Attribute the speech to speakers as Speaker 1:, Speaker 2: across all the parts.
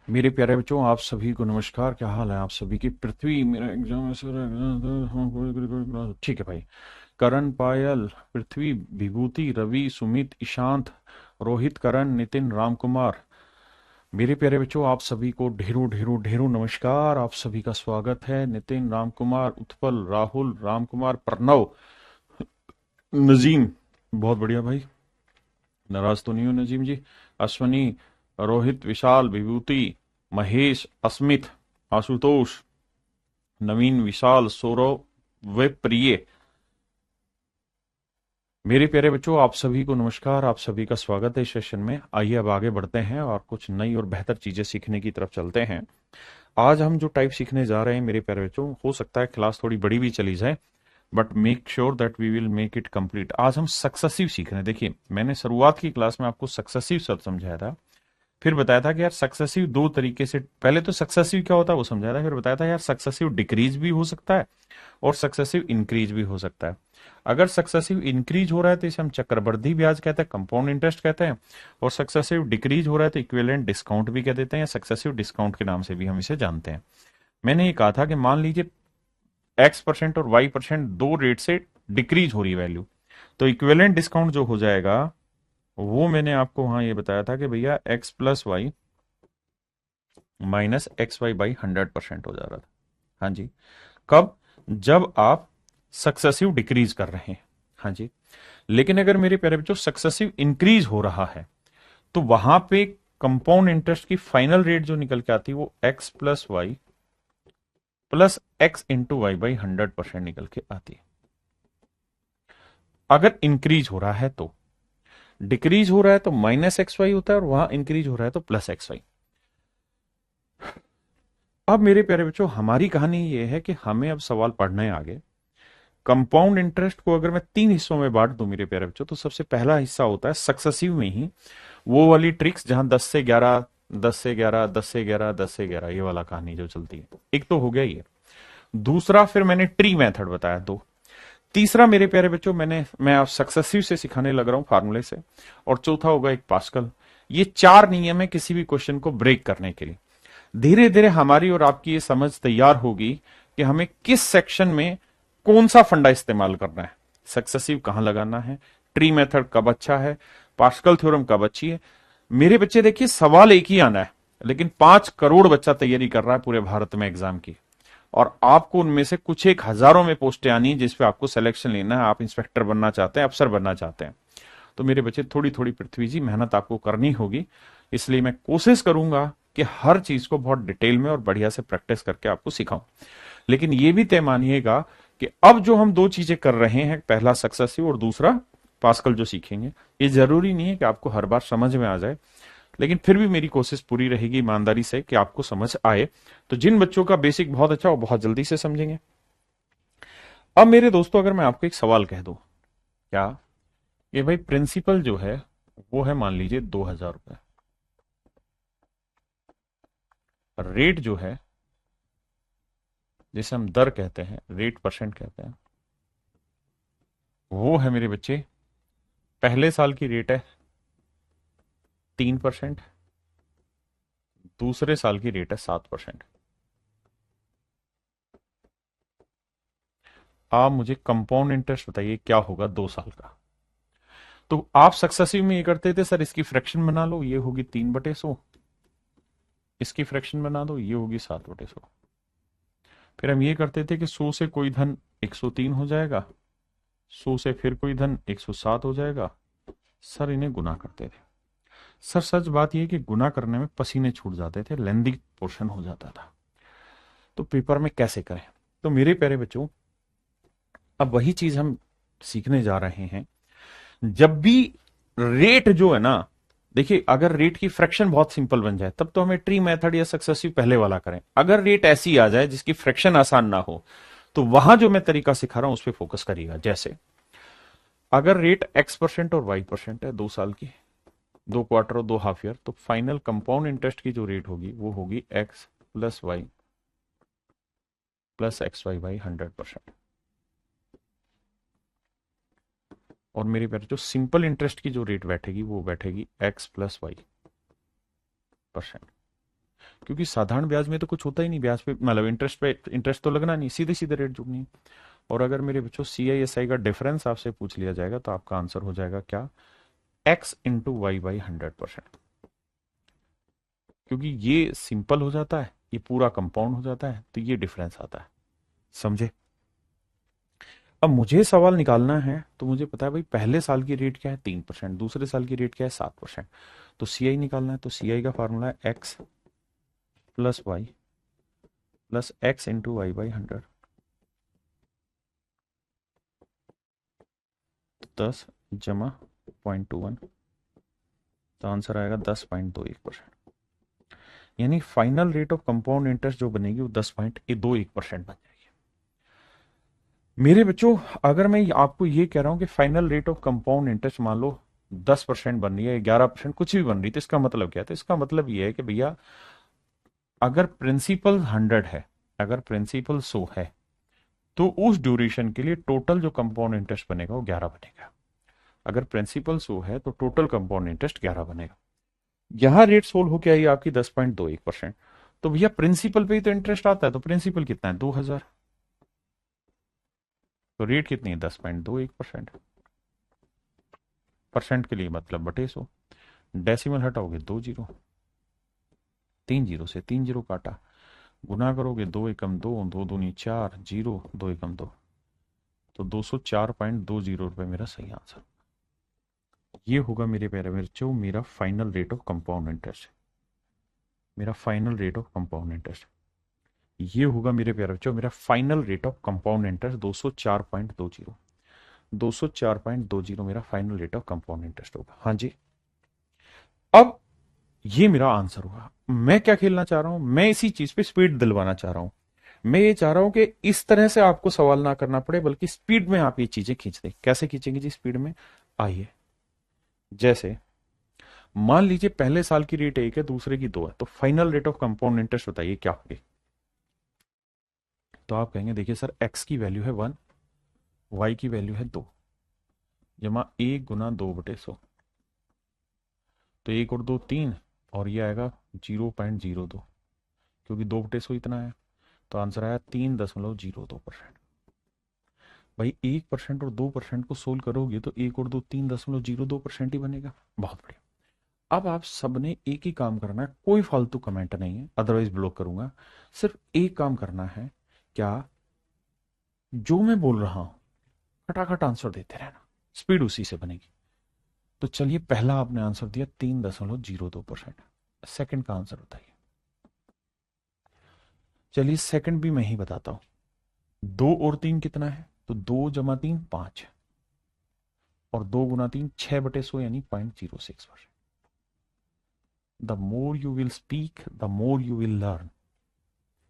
Speaker 1: मेरे प्यारे बच्चों, आप सभी को नमस्कार। क्या हाल है आप सभी की? पृथ्वी, मेरा एग्जाम ऐसा रहेगा। ठीक है भाई। करण, पायल, पृथ्वी, विभूति, रवि, सुमित, ईशांत, रोहित, करण, नितिन, रामकुमार। मेरे प्यारे बच्चों, आप सभी को ढेरों ढेरों ढेरों नमस्कार। आप सभी का स्वागत है। नितिन, रामकुमार, उत्पल, राहुल, रामकुमार, प्रणव, नजीम। बहुत बढ़िया भाई। नाराज तो नहीं हो नजीम जी? अश्वनी, रोहित, विशाल, विभूति, महेश, अस्मित, आशुतोष, नवीन, विशाल, सौरव, वे प्रिय। मेरे प्यारे बच्चों, आप सभी को नमस्कार। आप सभी का स्वागत है इस सेशन में। आइए अब आगे बढ़ते हैं और कुछ नई और बेहतर चीजें सीखने की तरफ चलते हैं। आज हम जो टाइप सीखने जा रहे हैं मेरे प्यारे बच्चों, हो सकता है क्लास थोड़ी बड़ी भी चली जाए, but make sure that we will make it complete. आज हम सक्सेसिव सीख रहे हैं। देखिए, मैंने शुरुआत की क्लास में आपको सक्सेसिव शब्द समझाया था, फिर बताया था कि यार सक्सेसिव दो तरीके से, पहले तो सक्सेसिव क्या होता है वो समझाया था, फिर बताया था यार सक्सेसिव डिक्रीज भी हो सकता है और सक्सेसिव इंक्रीज भी हो सकता है। अगर सक्सेसिव इंक्रीज हो रहा है तो इसे हम चक्रवृद्धि ब्याज कहते हैं, कंपाउंड इंटरेस्ट कहते हैं, और सक्सेसिव डिक्रीज हो रहा है तो इक्विवेलेंट डिस्काउंट भी कह देते हैं, या सक्सेसिव डिस्काउंट के नाम से भी हम इसे जानते हैं। मैंने ये कहा था कि मान लीजिए X% और Y% दो रेट से डिक्रीज हो रही वैल्यू, तो इक्विवेलेंट डिस्काउंट जो हो जाएगा वो मैंने आपको वहां ये बताया था कि भैया X+Y -XY/100% हो जा रहा था। हाँ जी। कब? जब आप सक्सेसिव डिक्रीज कर रहे हैं। हाँ जी। लेकिन अगर मेरे प्यारे बच्चों सक्सेसिव इंक्रीज हो रहा है तो वहां पे कंपाउंड इंटरेस्ट की फाइनल रेट जो निकल के आती है वो X+Y+X×Y/100% निकल के आती है। अगर इंक्रीज हो रहा है तो, डिक्रीज हो रहा है तो -XY होता है, और वहां इंक्रीज हो रहा है तो +XY। अब मेरे प्यारे बच्चों, हमारी कहानी ये है कि हमें अब सवाल पढ़ना है आगे। कंपाउंड इंटरेस्ट को अगर मैं तीन हिस्सों में बांट दूं मेरे प्यारे बच्चों, तो सबसे पहला हिस्सा होता है सक्सेसिव में ही वो वाली ट्रिक्स जहां 10 से 11, 10 से 11, 10 से 11, 10 से 11, ये वाला कहानी जो चलती है। एक तो हो गया ये। दूसरा फिर मैंने ट्री मेथड बताया दो। तीसरा मेरे प्यारे बच्चों, मैं आप सक्सेसिव से सिखाने लग रहा हूं फार्मूले से। और चौथा होगा एक पास्कल। ये चार नियम है किसी भी क्वेश्चन को ब्रेक करने के लिए। धीरे धीरे हमारी और आपकी ये समझ तैयार होगी कि हमें किस सेक्शन में कौन सा फंडा इस्तेमाल करना है, सक्सेसिव कहां लगाना है, ट्री मेथड कब अच्छा है, पास्कल थ्योरम कब अच्छी है। मेरे बच्चे देखिए, सवाल एक ही आना है, लेकिन 5 करोड़ बच्चा तैयारी कर रहा है पूरे भारत में एग्जाम की, और आपको उनमें से कुछ एक हजारों में पोस्टें आनी है जिसपे आपको सिलेक्शन लेना है। आप इंस्पेक्टर बनना चाहते हैं, अफसर बनना चाहते हैं, तो मेरे बच्चे थोड़ी थोड़ी पृथ्वी जी मेहनत आपको करनी होगी। इसलिए मैं कोशिश करूंगा कि हर चीज को बहुत डिटेल में और बढ़िया से प्रैक्टिस करके आपको सिखाऊं। लेकिन ये भी तय मानिएगा कि अब जो हम दो चीजें कर रहे हैं, पहला सक्सेसिव और दूसरा पास्कल जो सीखेंगे, ये जरूरी नहीं है कि आपको हर बार समझ में आ जाए, लेकिन फिर भी मेरी कोशिश पूरी रहेगी ईमानदारी से कि आपको समझ आए। तो जिन बच्चों का बेसिक बहुत अच्छा, वो बहुत जल्दी से समझेंगे। अब मेरे दोस्तों, अगर मैं आपको एक सवाल कह दूं, क्या ये भाई प्रिंसिपल जो है वो है मान लीजिए 2,000 रुपए, रेट जो है जिसे हम दर कहते हैं, रेट परसेंट कहते हैं, वो है मेरे बच्चे, पहले साल की रेट है 3%, दूसरे साल की रेट है 7%। आप मुझे कंपाउंड इंटरेस्ट बताइए क्या होगा 2 साल का। तो आप सक्सेसिव में ये करते थे, सर इसकी फ्रैक्शन बना लो, ये होगी 3/100, इसकी फ्रैक्शन बना दो, ये होगी 7/100। फिर हम ये करते थे कि 100 से कोई धन 103 हो जाएगा, 100 से फिर कोई धन 107 हो जाएगा। सर इन्हें गुना करते थे। सर सच बात यह कि गुना करने में पसीने छूट जाते थे, लेंदी पोर्शन हो जाता था, तो पेपर में कैसे करें। तो मेरे प्यारे बच्चों, अब वही चीज हम सीखने जा रहे हैं। जब भी रेट जो है ना, देखिए अगर रेट की फ्रैक्शन बहुत सिंपल बन जाए तब तो हमें ट्री मेथड या सक्सेसिव पहले वाला करें। अगर रेट ऐसी आ जाए जिसकी फ्रैक्शन आसान ना हो, तो वहां जो मैं तरीका सिखा रहा हूं उस पर फोकस करिएगा। जैसे अगर रेट X% और Y% है 2 साल की, 2 क्वार्टर और 2 हाफ ईयर, तो फाइनल कंपाउंड इंटरेस्ट की जो रेट होगी वो होगी X+Y+XY/100%। और मेरे प्यारे जो सिंपल इंटरेस्ट की जो रेट बैठेगी वो बैठेगी X+Y%। क्योंकि साधारण ब्याज में तो कुछ होता ही नहीं, ब्याज पे मतलब इंटरेस्ट पे इंटरेस्ट तो लगना नहीं, सीधे सीधे रेट जुड़नी है। और अगर मेरे बच्चों CISI का डिफरेंस आपसे पूछ लिया जाएगा तो आपका आंसर हो जाएगा क्या, X/Y/100%। क्योंकि ये सिंपल हो जाता है, ये पूरा कंपाउंड हो जाता है, तो ये डिफरेंस आता है। समझे? अब मुझे सवाल निकालना है तो मुझे पता है भाई पहले साल की रेट क्या है 3%, दूसरे साल की रेट क्या है 7%। तो CI निकालना है, तो CI का फार्मूला है X+Y+X×Y/100। 10 जमा 0.21, तो आंसर आएगा 10.21%। यानी final rate of compound interest जो बनेगी वो 10.21% बन जाएगी। मेरे बच्चों, अगर मैं आपको ये कह रहा हूं कि final rate of compound interest मान लो 10% बन रही है, 11%, कुछ भी बन रही है, तो इसका मतलब क्या है? तो इसका मतलब ये है कि भैया अगर प्रिंसिपल 100 है, अगर प्रिंसिपल 100 है, तो उस ड्यूरेशन के लिए टोटल जो कंपाउंड इंटरेस्ट बनेगा वो 11 बनेगा। अगर प्रिंसिपल 100 है तो टोटल कंपाउंड इंटरेस्ट 11 बनेगा। यहां रेट सोल्व होकर आई आपकी 10.21%। तो भैया प्रिंसिपल पे ही तो इंटरेस्ट आता है, तो प्रिंसिपल कितना है 2000, तो रेट कितनी है 10.21%। परसेंट के लिए मतलब बटे 100, डेसिमल हटाओगे 2 जीरो, 3 जीरो से 3 जीरो काटा, गुना करोगे 2 एकम 2, 2 दूनी 4, जीरो 2 एकम 2, तो 204.20 रुपए मेरा सही आंसर। ये होगा मेरे प्यारे बच्चों मेरा final rate of compound interest, मेरा final rate of compound interest. ये होगा मेरे प्यारे बच्चों मेरा final rate of compound interest 204.20, 204.20 मेरा final rate of compound interest होगा। हाँ जी। अब ये मेरा आंसर होगा। मैं क्या खेलना चाह रहा हूं, मैं इसी चीज पे स्पीड दिलवाना चाह रहा हूं। मैं ये चाह रहा हूं कि इस तरह से आपको सवाल ना करना पड़े, बल्कि स्पीड में आप ये चीजें खींच दें। कैसे खींचेंगे जी स्पीड में? आइए, जैसे मान लीजिए पहले साल की रेट 1 है, दूसरे की 2 है, तो final rate of compound interest बताइए क्या होगी? तो आप कहेंगे देखिए सर, एक्स की वैल्यू है 1, वाई की वैल्यू है 2, जमा 1 × 2/100, तो 1 और 2 3, और ये आएगा 0.02, क्योंकि 2/100 इतना है, तो आंसर आया 3.02%। भाई 1% और 2% को सोल्व करोगे तो 1 और 2 3.02% ही बनेगा। बहुत बढ़िया। अब आप सबने एक ही काम करना है, कोई फालतू कमेंट नहीं है, अदरवाइज ब्लॉक करूंगा। सिर्फ एक काम करना है, क्या, जो मैं बोल रहा हूं खटाखट आंसर देते रहना, स्पीड उसी से बनेगी। तो चलिए, पहला आपने आंसर दिया 3.02%, सेकंड का आंसर बताइए। चलिए सेकंड भी मैं ही बताता हूं। 2 और 3 कितना है? तो 2 × 3 5, और 2 × 3 6/100, यानी 0.06%। The more you will speak, the more you will learn.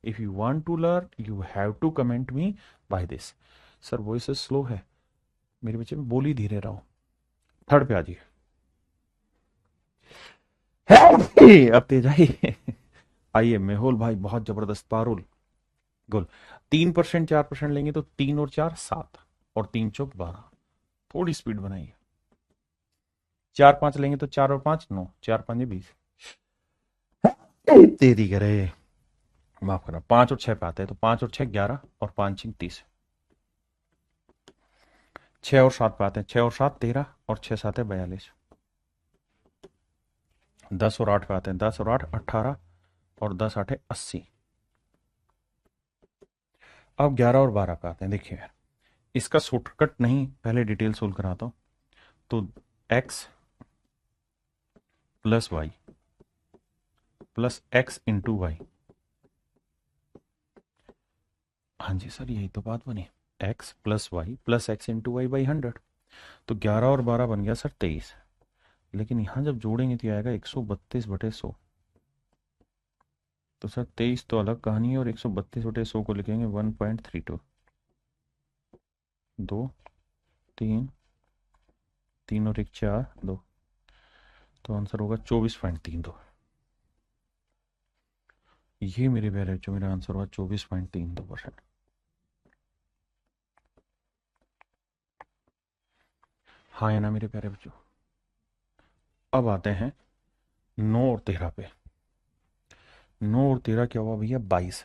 Speaker 1: If you want to learn, you have to comment me by this. Sir voice slow है मेरे बच्चे में, बोल ही धीरे रहो। थर्ड पे आ जाइए। अब तेज आई। आइए मेहुल भाई, बहुत जबरदस्त पारुल गुल। 3%, 4% लेंगे तो 3 और 4 7, और 3 × 4 = 12। थोड़ी स्पीड बनाइए। 4 5 लेंगे तो 4 और 5 9, 4 5 = 20। तेरी करे, माफ करना, 5 और 6 पे आते हैं, तो 5 और 6 = 11, और 5 × 6 = 30। 6 और 7 पे आते हैं, 6 और 7 = 13, और 6 × 7 = 42। 10 और 8 पे आते हैं, 10 और 8 = 18, और 10 × 8 = 80। अब 11 और 12 पे आते हैं। देखिए यार, इसका शॉर्टकट नहीं, पहले डिटेल सोल्व कराता हूं। तो X+Y+X×Y। हाँ जी सर, यही तो बात बनी। X+Y+X×Y/100। तो 11 और 12 बन गया सर 23। लेकिन यहां जब जोड़ेंगे तो आएगा 132/100। तो सर 23 तो अलग कहानी है, और 132/100 को लिखेंगे 1.32। 2 3, 3 और 1 4, 2, तो आंसर होगा 24.32। ये मेरे प्यारे बच्चों मेरा आंसर हुआ 24.32%। हाँ है ना मेरे प्यारे बच्चों? अब आते हैं 9 और 13 पे। 9 और 13 क्या हुआ भैया 22।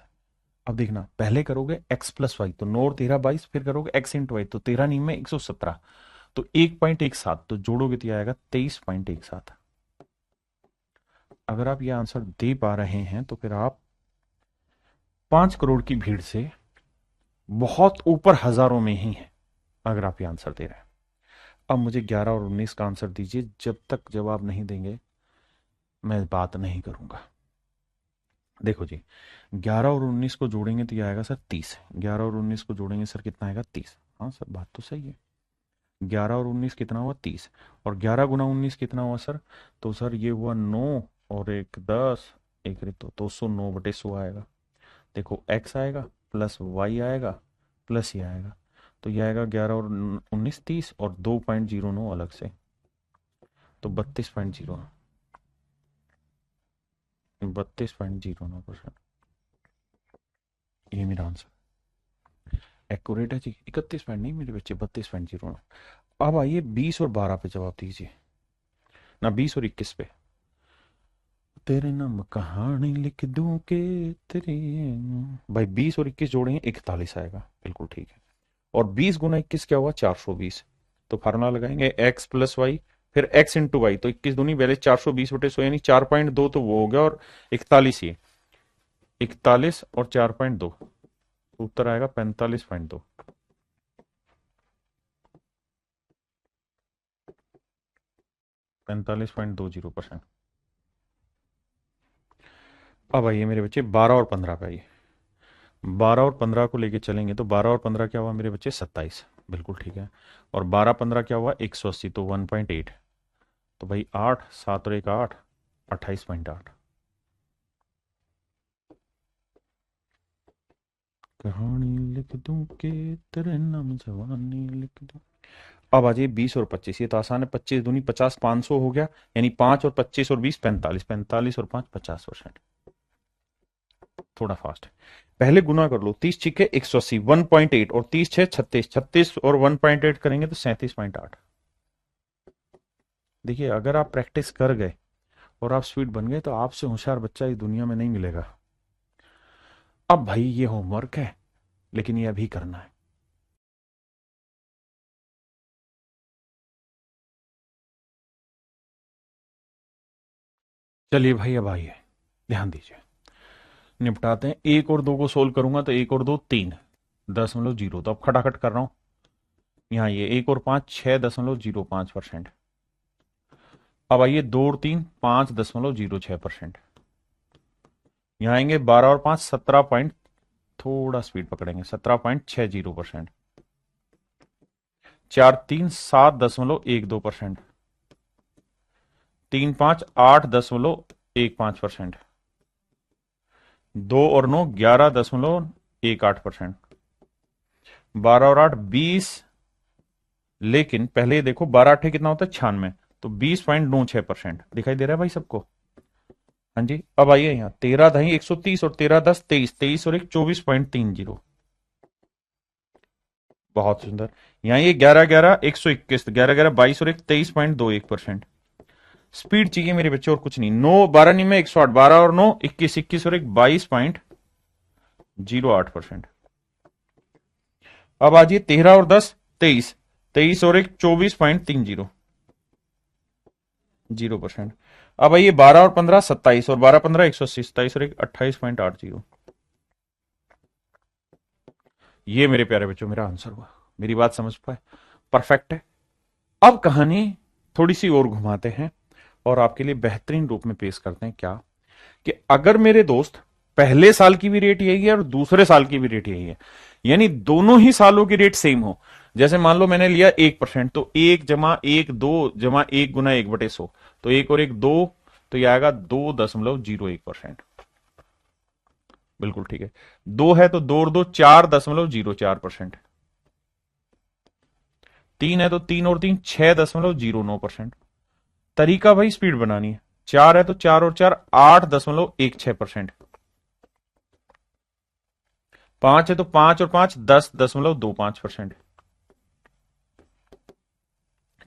Speaker 1: अब देखना पहले करोगे x प्लस वाई तो 9 और 13 22, फिर करोगे x इंटू वाई तो 13 नहीं में 117, तो 1.17 तो जोड़ोगे तो ये आएगा 23.17। अगर आप ये आंसर दे पा रहे हैं तो फिर आप 5 करोड़ की भीड़ से बहुत ऊपर हजारों में ही हैं, अगर आप ये आंसर दे रहे हैं। अब मुझे 11 और 19 का आंसर दीजिए, जब तक जवाब नहीं देंगे मैं बात नहीं करूंगा। देखो जी, 11 और 19 को जोड़ेंगे तो ये आएगा सर 30। 11 और 19 को जोड़ेंगे सर कितना आएगा 30। हाँ सर बात तो सही है। 11 और 19 कितना हुआ 30, और 11 गुना 19 कितना हुआ सर, तो सर ये हुआ 9 और एक 10, एक रे तो 209/100 आएगा। देखो x आएगा प्लस y आएगा प्लस ये आएगा, तो ये आएगा 11 और 19 30 और 2.09 अलग से, तो 32.09%। ये मेरा आंसर एक्यूरेट है जी। 31 पॉइंट नहीं मेरे बच्चे, 32.09। अब आइए 20 और 12 पे जवाब दीजिए, ना 20 और 21 पे। तेरे नाम कहानी लिख दूं के तेरे, भाई 20 और 21 जोड़ेंगे 41 आएगा, बिल्कुल ठीक है। और 20 गुना 21 क्या हुआ 420, तो फार्मूला लगाएंगे x प्लस वाई, फिर x इंटू वाई, तो 21 दूनी पहले 420/100 यानी 4.2, तो वो हो गया, और 41 ये 41 और 4.2, उत्तर आएगा 45.2। 45.20%। अब आइए मेरे बच्चे 12 और 15 पे आइए। 12 और 15 को लेके चलेंगे तो 12 और 15 क्या हुआ मेरे बच्चे 27, बिल्कुल ठीक है। और 12 15 क्या हुआ 180, तो 1.8, तो भाई 8 7 और 1 8, 28.8। कहानी लिख दूं के तेरे नाम जवानी लिख दूं। अब आ जाइए 20 और 25, ये तो आसान है। 25 दूनी 50, 500 हो गया, यानी 5 और 25 और 20 45, 45 और 5 50%। थोड़ा फास्ट है, पहले गुना कर लो। 30 छिके 180 1.8, और 30 6 36, 36 और 1.8 करेंगे तो 37.8। देखिए अगर आप प्रैक्टिस कर गए और आप स्पीड बन गए तो आपसे होशियार बच्चा इस दुनिया में नहीं मिलेगा। अब भाई ये होमवर्क है, लेकिन ये अभी करना है। चलिए भाई अब आइए, ध्यान दीजिए, निपटाते हैं। 1 और 2 को सोल्व करूंगा तो 1 और 2 3.0, तो अब खटाखट कर रहा हूं। यहाँ ये 1 और 5 6.05%। अब आइए 2 और 3 5.06%। यहाँ आएंगे 12 और 5 17 पॉइंट, थोड़ा स्पीड पकड़ेंगे, 17.60%। 4 3 7.12%। 3 5 8.15%। 2 और 9 11.18%। 12 और 8 20, लेकिन पहले ये देखो 12 8 कितना होता है 96, तो 20.96% दिखाई दे रहा है भाई सबको। हाँ जी, अब आइए यहाँ 13 दही 130 और 13 10 23, 23 और 1 24.30। बहुत सुंदर। यहाँ ये 11 11 121, 11 11 22 और 1 23.21%। स्पीड चाहिए मेरे बच्चे और कुछ नहीं। 9 12 नहीं में 108, 12 और 9 21, 21 और 1 22.08%। अब आज ये 13 और 10 23, 23 और 1 24.30%। अब आइए 12 और 15 27, और 12 15 180, 27 और 1 28.80। ये मेरे प्यारे बच्चों मेरा आंसर हुआ। मेरी बात समझ पाए, परफेक्ट है। अब कहानी थोड़ी सी और घुमाते हैं और आपके लिए बेहतरीन रूप में पेश करते हैं। क्या कि अगर मेरे दोस्त पहले साल की भी रेट यही है और दूसरे साल की भी रेट यही है, यानी दोनों ही सालों की रेट सेम हो। जैसे मान लो मैंने लिया 1%, तो 1 जमा 1 2 जमा 1/100, तो 1 और 1 2, तो यह आएगा 2.01%। बिल्कुल ठीक है। 2 है तो 2 और 2 4.04%। 3 है तो 3 और 3 6.09%। तरीका भाई स्पीड बनानी है। 4 है तो 4 और 4 8.16%। 5 है तो 5 और 5 10.25%।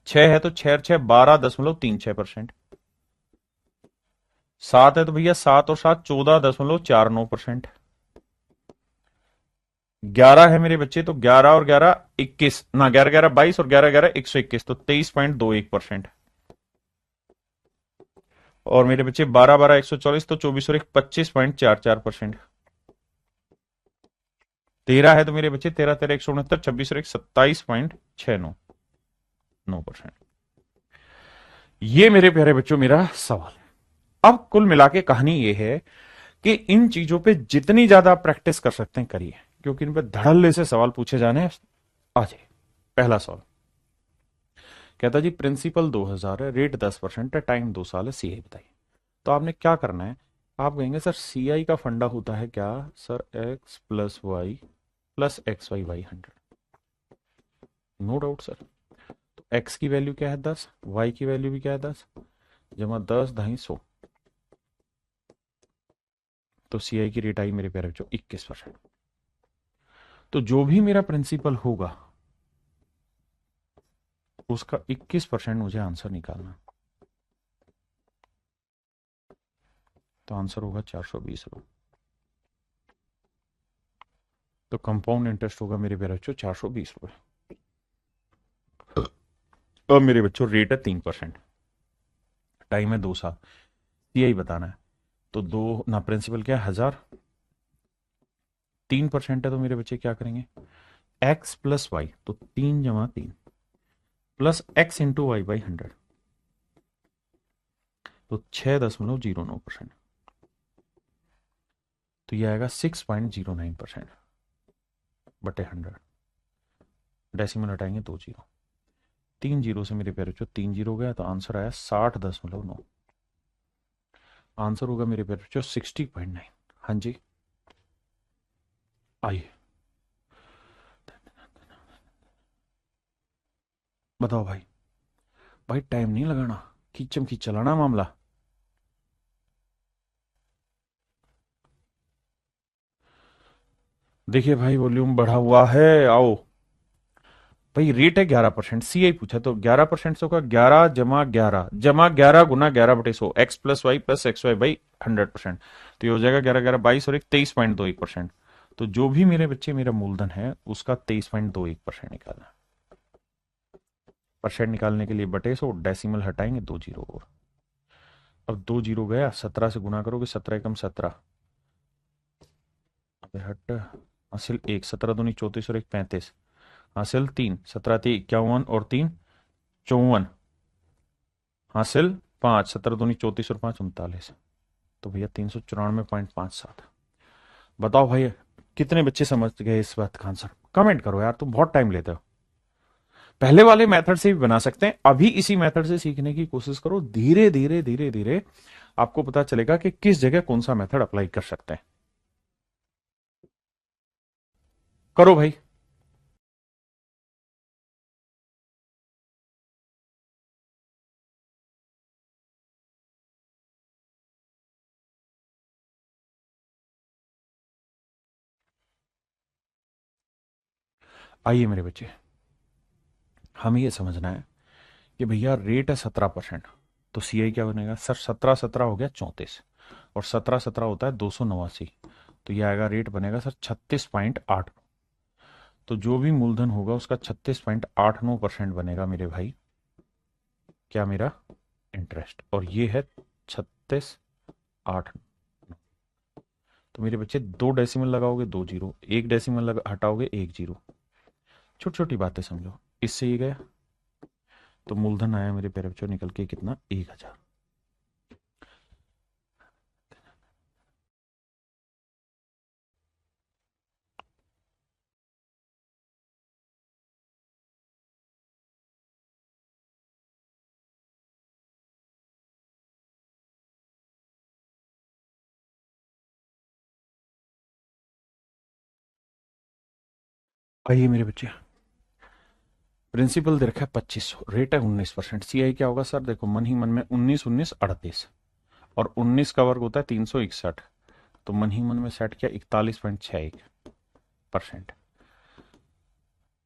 Speaker 1: 6 है तो 6 और 6 12.36%। 7 है तो भैया 7 और 7 14.49%। 11 है मेरे बच्चे तो 11 और 11 21, ना 11 11 22 और 11 11 121, तो 23.21%। और मेरे बच्चे 12 12 144, तो 24 और 1 25.44%। 13 है तो मेरे बच्चे 13 13 169, 26 और 1 27.69%। ये मेरे प्यारे बच्चों मेरा सवाल। अब कुल मिला के कहानी ये है कि इन चीजों पे जितनी ज्यादा आप प्रैक्टिस कर सकते हैं करिए, क्योंकि इन पे धड़ल्ले से सवाल पूछे जाने हैं। आ जाइए, पहला सवाल कहता जी प्रिंसिपल 2000 है, रेट 10% है, टाइम 2 साल है, सीआई बताइए। तो आपने क्या करना है, आप कहेंगे सर सीआई का फंडा होता है क्या, sir x plus y plus x y y 100। No doubt sir. तो एक्स की वैल्यू क्या है 10, वाई की वैल्यू भी क्या है 10, जमा 10 250, तो सीआई की रेट आई मेरे प्यारे बच्चों 21%। तो जो भी मेरा प्रिंसिपल होगा उसका 21% मुझे आंसर निकालना। तो आंसर होगा 420 रुपये। तो कंपाउंड इंटरेस्ट होगा मेरे प्यारे बच्चों 420 रुपये। अब मेरे बच्चों रेट है 3%, टाइम है 2 साल, सीआई बताना है। तो दो ना प्रिंसिपल क्या है 1000, 3% है तो मेरे बच्चे क्या करेंगे, एक्स प्लस वाई, तो 3 जमा 3 plus x into y by 100, तो 6.09%। तो ये आएगा 6.09% बटे 100। डेसिमल हटाएंगे 2 जीरो, 3 जीरो से मेरे प्यारे बच्चों 3 जीरो गया, तो आंसर आया 60.9। आंसर होगा मेरे प्यारे बच्चों 60.9। हाँ जी, आइए बताओ भाई। भाई टाइम नहीं लगाना, खींचम खींच चलाना मामला। देखिए भाई वॉल्यूम बढ़ा हुआ है, आओ। भाई रेट है 11%, सीआई पूछा तो 11% से होगा 11 जमा 11 x plus y plus x y by 100%। तो ये हो जाएगा 11 11 22 और एक 23.21%। तो जो भी मेरे बच्चे मेरा मूलधन है उसका 23.21% निकालना। परसेंट निकालने के लिए बटे सो डेसिमल हटाएंगे 2 जीरो और। अब 2 जीरो गया, 17 से गुना करोगे, 17 एकम 17, हट हासिल 1, 17 दूनी 34 और 1 35, हासिल 3, 17 3 51 और 3 54, हासिल 5, 17 दूनी 34 और 5 39। तो भैया 394.57। बताओ भाई कितने बच्चे समझ गए इस बात का आंसर, कमेंट करो यार, तुम बहुत टाइम लेते हो। पहले वाले मेथड से भी बना सकते हैं, अभी इसी मेथड से सीखने की कोशिश करो, धीरे धीरे धीरे धीरे आपको पता चलेगा कि किस जगह कौन सा मेथड अप्लाई कर सकते हैं। करो भाई। आइए मेरे बच्चे, हमें यह समझना है कि भैया रेट है 17%, तो सीआई क्या बनेगा सर, 17 17 हो गया 34, और 17 17 होता है 289, तो यह आएगा रेट बनेगा सर 36.8। तो जो भी मूलधन होगा उसका 36.89% बनेगा मेरे भाई, क्या मेरा इंटरेस्ट, और ये है 36.8। तो मेरे बच्चे 2 डेसिमल लगाओगे 2 जीरो, 1 डेसिमल हटाओगे 1 जीरो, छोटी छोटी बातें समझो। इससे ये गया, तो मूलधन आया मेरे प्यारे बच्चों निकल के कितना, 1000। आइए मेरे बच्चे, प्रिंसिपल दे रखा है 2500, रेट है 19%, सीआई क्या होगा सर, देखो मन ही मन में 19 19 38, और 19 का वर्ग होता है 361, तो मन ही मन में सेट किया 41.61%।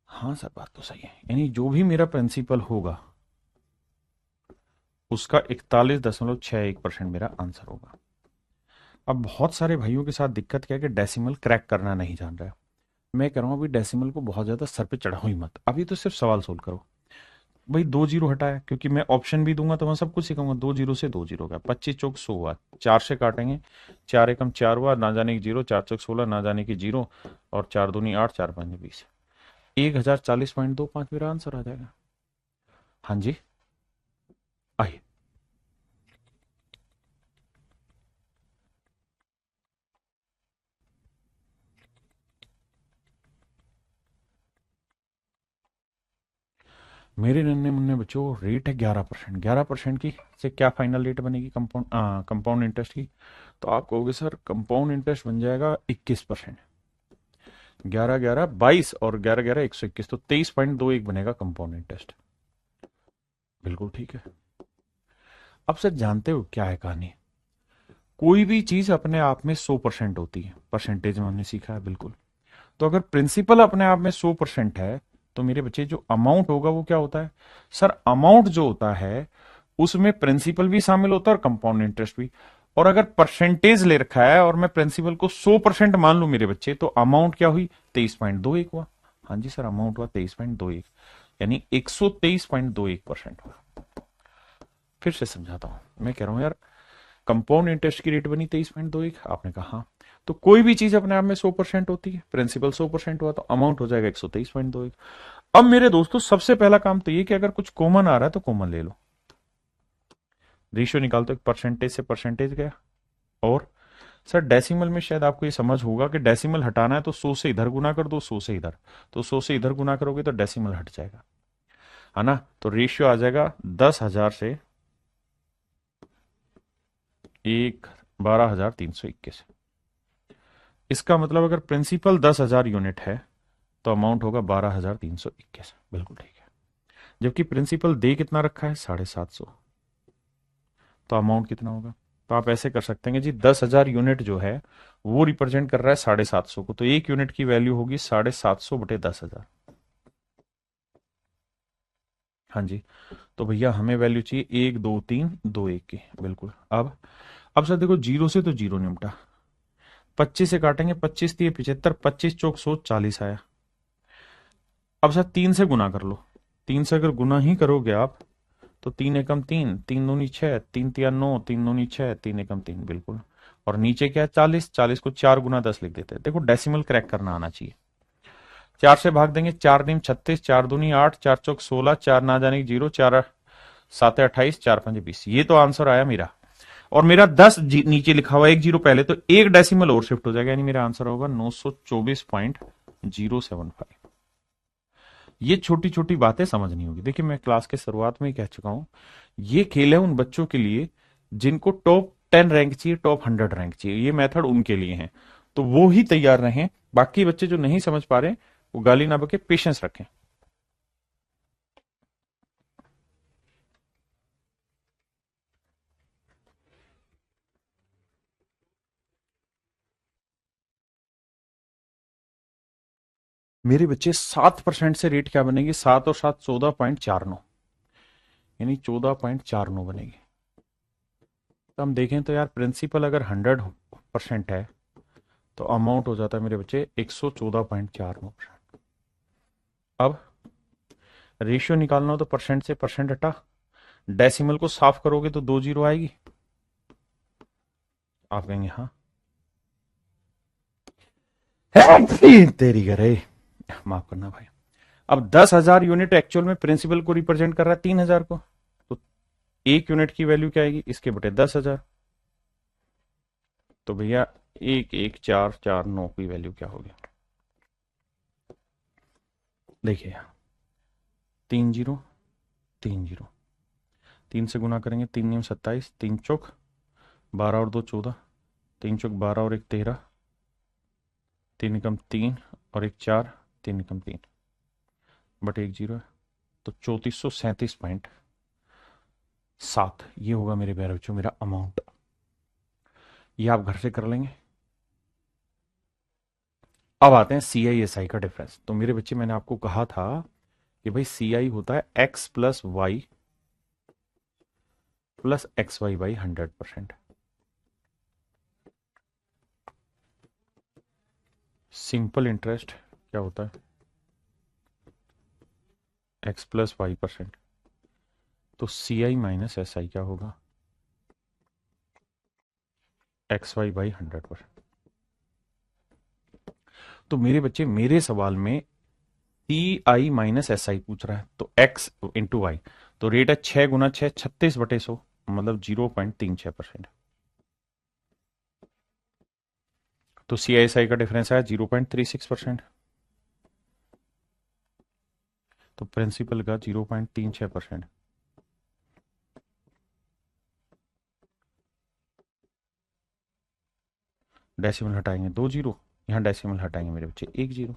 Speaker 1: हाँ सर बात तो सही है, यानी जो भी मेरा प्रिंसिपल होगा उसका 41.61% मेरा आंसर होगा। अब बहुत सारे भाइयों के साथ दिक्कत क्या है कि डेसिमल क्रैक करना नहीं जान रहा है। मैं कह रहा हूं अभी डेसिमल को बहुत ज्यादा सर पे चढ़ाओ ही मत, अभी तो सिर्फ सवाल सोल्व करो। भाई 2 जीरो हटाया, क्योंकि मैं ऑप्शन भी दूंगा तो मैं सब कुछ सिखाऊंगा। 2 जीरो से 2 जीरो का 25 चौक 100 हुआ, 4 से काटेंगे, 4 एकम 4 हुआ, ना जाने की जीरो, 4 चौक 16, ना जाने की जीरो, और 4 दूनी 8, 4 5 20, 1040.25 मेरा आंसर आ जाएगा। हाँ जी, आइए। मेरे नन्हे मुन्ने बच्चों, रेट है 11%। 11% की से क्या फाइनल रेट बनेगी कंपाउंड इंटरेस्ट की? तो आप कहोगे सर कंपाउंड इंटरेस्ट बन जाएगा 21%। 11 11 22 और 11 11 121, तो 23.21 बनेगा कंपाउंड इंटरेस्ट। बिल्कुल ठीक है। अब सर जानते हो क्या है कहानी? कोई भी चीज अपने आप में 100% होती है, परसेंटेज में हमने सीखा है बिल्कुल। तो अगर प्रिंसिपल अपने आप में 100% है, तो मेरे बच्चे जो अमाउंट होगा वो क्या होता है? सर अमाउंट जो होता है उसमें प्रिंसिपल भी शामिल होता है और कंपाउंड इंटरेस्ट भी। और अगर परसेंटेज ले रखा है और मैं प्रिंसिपल को 100% मान लू मेरे बच्चे, तो अमाउंट क्या हुई? 23.21 हुआ। हाँ जी सर, अमाउंट हुआ 23.21, यानी 123.21% हुआ। फिर से समझाता हूं, मैं कह रहा हूं यार कंपाउंड इंटरेस्ट की रेट बनी 23.21, आपने कहा हाँ। तो कोई भी चीज अपने आप में 100% होती है, प्रिंसिपल 100% हुआ तो अमाउंट हो जाएगा 123.21। अब मेरे दोस्तों सबसे पहला काम तो ये कि अगर कुछ कॉमन आ रहा है तो कॉमन ले लो। रेशियो निकालते परसेंटेज से परसेंटेज गया। और सर डेसिमल में शायद आपको ये समझ होगा कि डेसिमल हटाना है तो 100 से इधर गुना कर दो, 100 से इधर। तो 100 से इधर गुना करोगे तो डेसिमल हट जाएगा, है ना? तो रेशियो आ जाएगा 10,000 से 12,321। इसका मतलब अगर प्रिंसिपल 10,000 यूनिट है तो अमाउंट होगा 12,321। बिल्कुल ठीक है। जबकि प्रिंसिपल दे कितना रखा है? 750। तो अमाउंट कितना होगा? तो आप ऐसे कर सकते हैं जी, 10,000 यूनिट जो है वो रिप्रेजेंट कर रहा है 750 को, तो एक यूनिट की वैल्यू होगी 750 बटे 10,000। हाँ जी। तो भैया हमें वैल्यू चाहिए 1 2 3 2 1 की। बिल्कुल। अब सर देखो, जीरो से तो जीरो निपटा, 25 से काटेंगे, 25 दिए 75, 25 चौक 100, 40 आया। अब सर 3 से गुना कर लो। 3 से अगर गुना ही करोगे आप, तो 3 एकम 3, 3 दूनी 6, 3 तिया 9, 3 दूनी 6, 3 एकम 3। बिल्कुल। और नीचे क्या है? 40। 40 को 4 गुना 10 लिख देते हैं। देखो डेसिमल क्रैक करना आना चाहिए। 4 से भाग देंगे, 4 दूनी 36, 4 दूनी 8, 4 चौक 16, 4 ना जाने की जीरो, 4 7 28, 4 5 20। ये तो आंसर आया मेरा। और मेरा 10 नीचे लिखा हुआ, एक जीरो पहले, तो एक डेसिमल और शिफ्ट हो जाएगा, यानी मेरा आंसर होगा 924.075। ये छोटी छोटी बातें समझनी होगी। देखिए मैं क्लास के शुरुआत में ही कह चुका हूं, ये खेल है उन बच्चों के लिए जिनको टॉप 10 रैंक चाहिए, टॉप 100 रैंक चाहिए। ये मेथड उनके लिए है, तो वो ही तैयार रहें। बाकी बच्चे जो नहीं समझ पा रहे वो गाली ना बके, पेशेंस रखें। मेरे बच्चे 7% से रेट क्या बनेगी? 7 और 7 14.49, यानी 14.49 बनेगी। तो हम देखें तो यार प्रिंसिपल अगर 100% है तो अमाउंट हो जाता है मेरे बच्चे 114.49%। अब रेशियो निकालना हो तो परसेंट से परसेंट हटा, डेसिमल को साफ करोगे तो 2 जीरो आएगी। आप कहेंगे हाँ तेरी करे, माफ करना भाई। अब 10,000 यूनिट एक्चुअल में प्रिंसिपल को रिप्रेजेंट कर रहा है 3,000 को, तो एक यूनिट की वैल्यू क्या आएगी? इसके बटे 10,000। तो भैया 1 1 4 4 9 की वैल्यू क्या होगी? देखिए 3 जीरो 3 जीरो, 3 से गुना करेंगे, 3 दूनी 27, 3 चौक 12 और 2 14, 3 चौक 12 और 1 13, 3 एकम 3 और 1 4, 3 एकम 3 बटे 1 जीरो है। तो 3437, ये होगा मेरे प्यारे बच्चों मेरा अमाउंट। ये आप घर से कर लेंगे। अब आते हैं सी आई एस आई का डिफरेंस। तो मेरे बच्चे मैंने आपको कहा था कि भाई सी आई होता है x plus y plus x y by 100%। Simple interest क्या होता है? X plus y percent. तो C I minus S I क्या होगा? X y by 100%। तो मेरे बच्चे मेरे सवाल में सी आई माइनस एस आई पूछ रहा है, तो एक्स इंटू वाई, तो रेट है 6 गुना 6, 36/100, मतलब 0.36%। तो सी आई एस आई का डिफरेंस है 0.36%। तो प्रिंसिपल का 0.36%। डेसिमल हटाएंगे 2 जीरो, यहाँ डेसिमल हटाएंगे मेरे बच्चे 1 जीरो।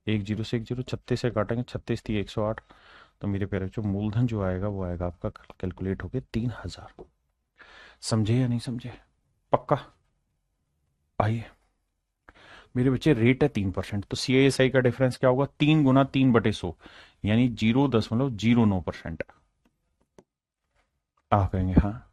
Speaker 1: 1 जीरो से 1 जीरो, 36 से काटेंगे, 36 थी 108। तो मेरे प्यारे बच्चों मूलधन जो आएगा वो आएगा आपका कैलकुलेट होके 3,000। समझे या नहीं समझे? पक्का? आइए मेरे बच्चे, रेट है 3%, तो सी आई एस आई का डिफरेंस क्या होगा? 3 गुना 3/100, यानी 0.09%। आप कहेंगे हाँ,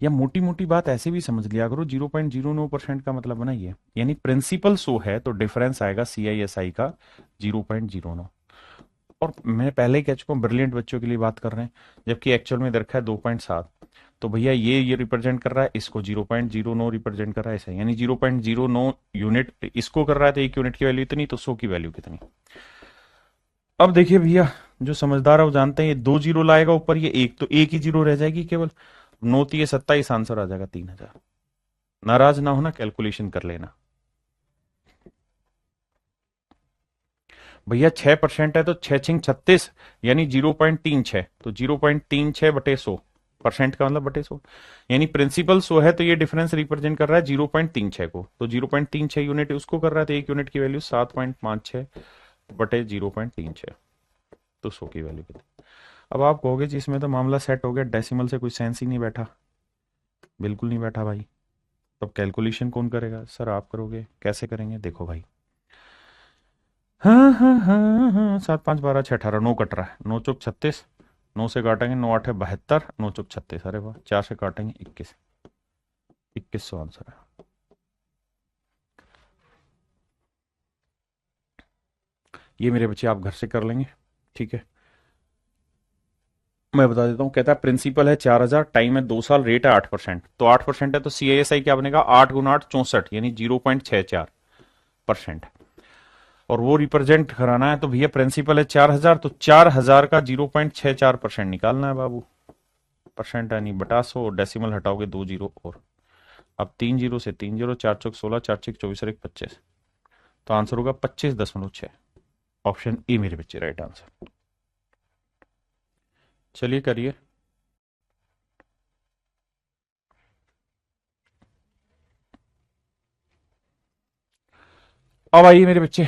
Speaker 1: या मोटी मोटी बात ऐसे भी समझ लिया करो, 0.09% का मतलब बना ये, यानी प्रिंसिपल 100 है तो डिफरेंस आएगा सी आई एस आई का 0.09। और मैं पहले ही कह चुका हूँ ब्रिलियंट बच्चों के लिए बात कर रहे हैं, जबकि एक्चुअल में दरखा है 2.7। तो भैया ये रिप्रेजेंट कर रहा है, इसको 0.09 रिप्रेजेंट कर रहा है, ऐसा यानी 0.09 यूनिट इसको कर रहा है, तो 1 यूनिट की वैल्यू इतनी, तो 100 की वैल्यू कितनी। अब देखिए भैया, जो समझदार है वो जानते हैं ये 2 जीरो लाएगा ऊपर, ये एक, तो एक ही जीरो रह जाएगी केवल। 9×3 = 27, आंसर आ जाएगा 3,000। नाराज ना होना, कैलकुलेशन कर लेना भैया। 6% है तो 6×6 = 36, यानी 0.36, तो 0.36/100, परसेंट का मतलब बटे 100, यानी प्रिंसिपल 100 है तो ये डिफरेंस रिप्रेजेंट कर रहा है 0.36 को, तो 0.36 यूनिट उसको कर रहा है, तो 1 यूनिट की वैल्यू 7.56/0.36, तो 100 की वैल्यू कितनी। अब आप कहोगे जी इसमें तो मामला सेट हो गया, डेसिमल से कोई सेंस ही नहीं बैठा। बिल्कुल नहीं बैठा भाई। तब कैलकुलेशन कौन करेगा? सर आप करोगे। कैसे करेंगे? देखो भाई, हाँ हाँ हाँ हाँ, 7×5 = 12, 6×18, 9 कट रहा है, 9×4 = 36, 9 से काटेंगे 9×8 = 72, 9×4 = 36, अरे वाह, 4 से काटेंगे 21, 2100 आंसर है। ये मेरे बच्चे आप घर से कर लेंगे, ठीक है। मैं बता देता हूँ, कहता है प्रिंसिपल है 4,000, टाइम है 2 साल, रेट है 8%, तो 8% है तो सी आई एस आई क्या बनेगा? 8×8 = 64, यानी 0.64%। और वो रिप्रेजेंट कराना है तो भैया प्रिंसिपल है 4,000, तो 4,000 का 0.64% निकालना है बाबू। परसेंट है नहीं, बटा 100, डेसिमल हटाओगे 2 जीरो और। अब 3 जीरो से 3 जीरो, 4×4 = 16, 4×6 = 24 और 1 25, तो आंसर होगा 25.6। ऑप्शन ए मेरे बच्चे राइट आंसर। चलिए करिए। अब आइए मेरे बच्चे,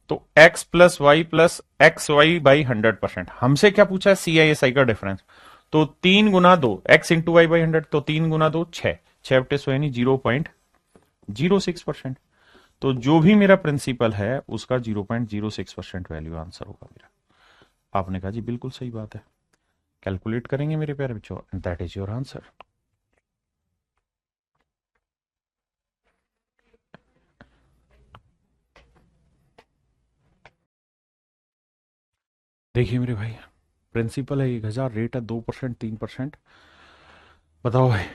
Speaker 1: तो x plus y plus x y by 100%, हमसे क्या पूछा है? सी आई एस आई का डिफरेंस। तो 3×2, x×y/100, तो 3×2 6, 6/100 यानी 0.06%। तो जो भी मेरा प्रिंसिपल है उसका 0.06% वैल्यू आंसर होगा मेरा। आपने कहा जी बिल्कुल सही बात है, कैलकुलेट करेंगे मेरे प्यारे बच्चों, दैट इज योर आंसर। देखिए मेरे भाई, प्रिंसिपल है 1,000, रेट है 2%, 3%। बताओ भाई,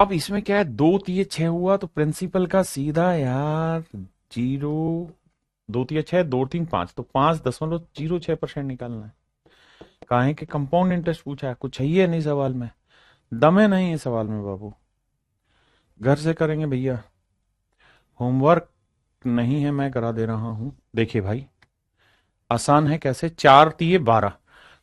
Speaker 1: अब इसमें क्या है, 2×3 = 6 हुआ, तो प्रिंसिपल का सीधा यार जीरो, 2×3 = 6, 2×3 = 5, तो 5.06% निकालना है। कहा है कि कंपाउंड इंटरेस्ट पूछा है, कुछ है ही नहीं सवाल में, दम है नहीं है सवाल में बाबू। घर से करेंगे भैया, होमवर्क नहीं है, मैं करा दे रहा हूं। देखिए भाई, आसान है, कैसे? 4×3 = 12,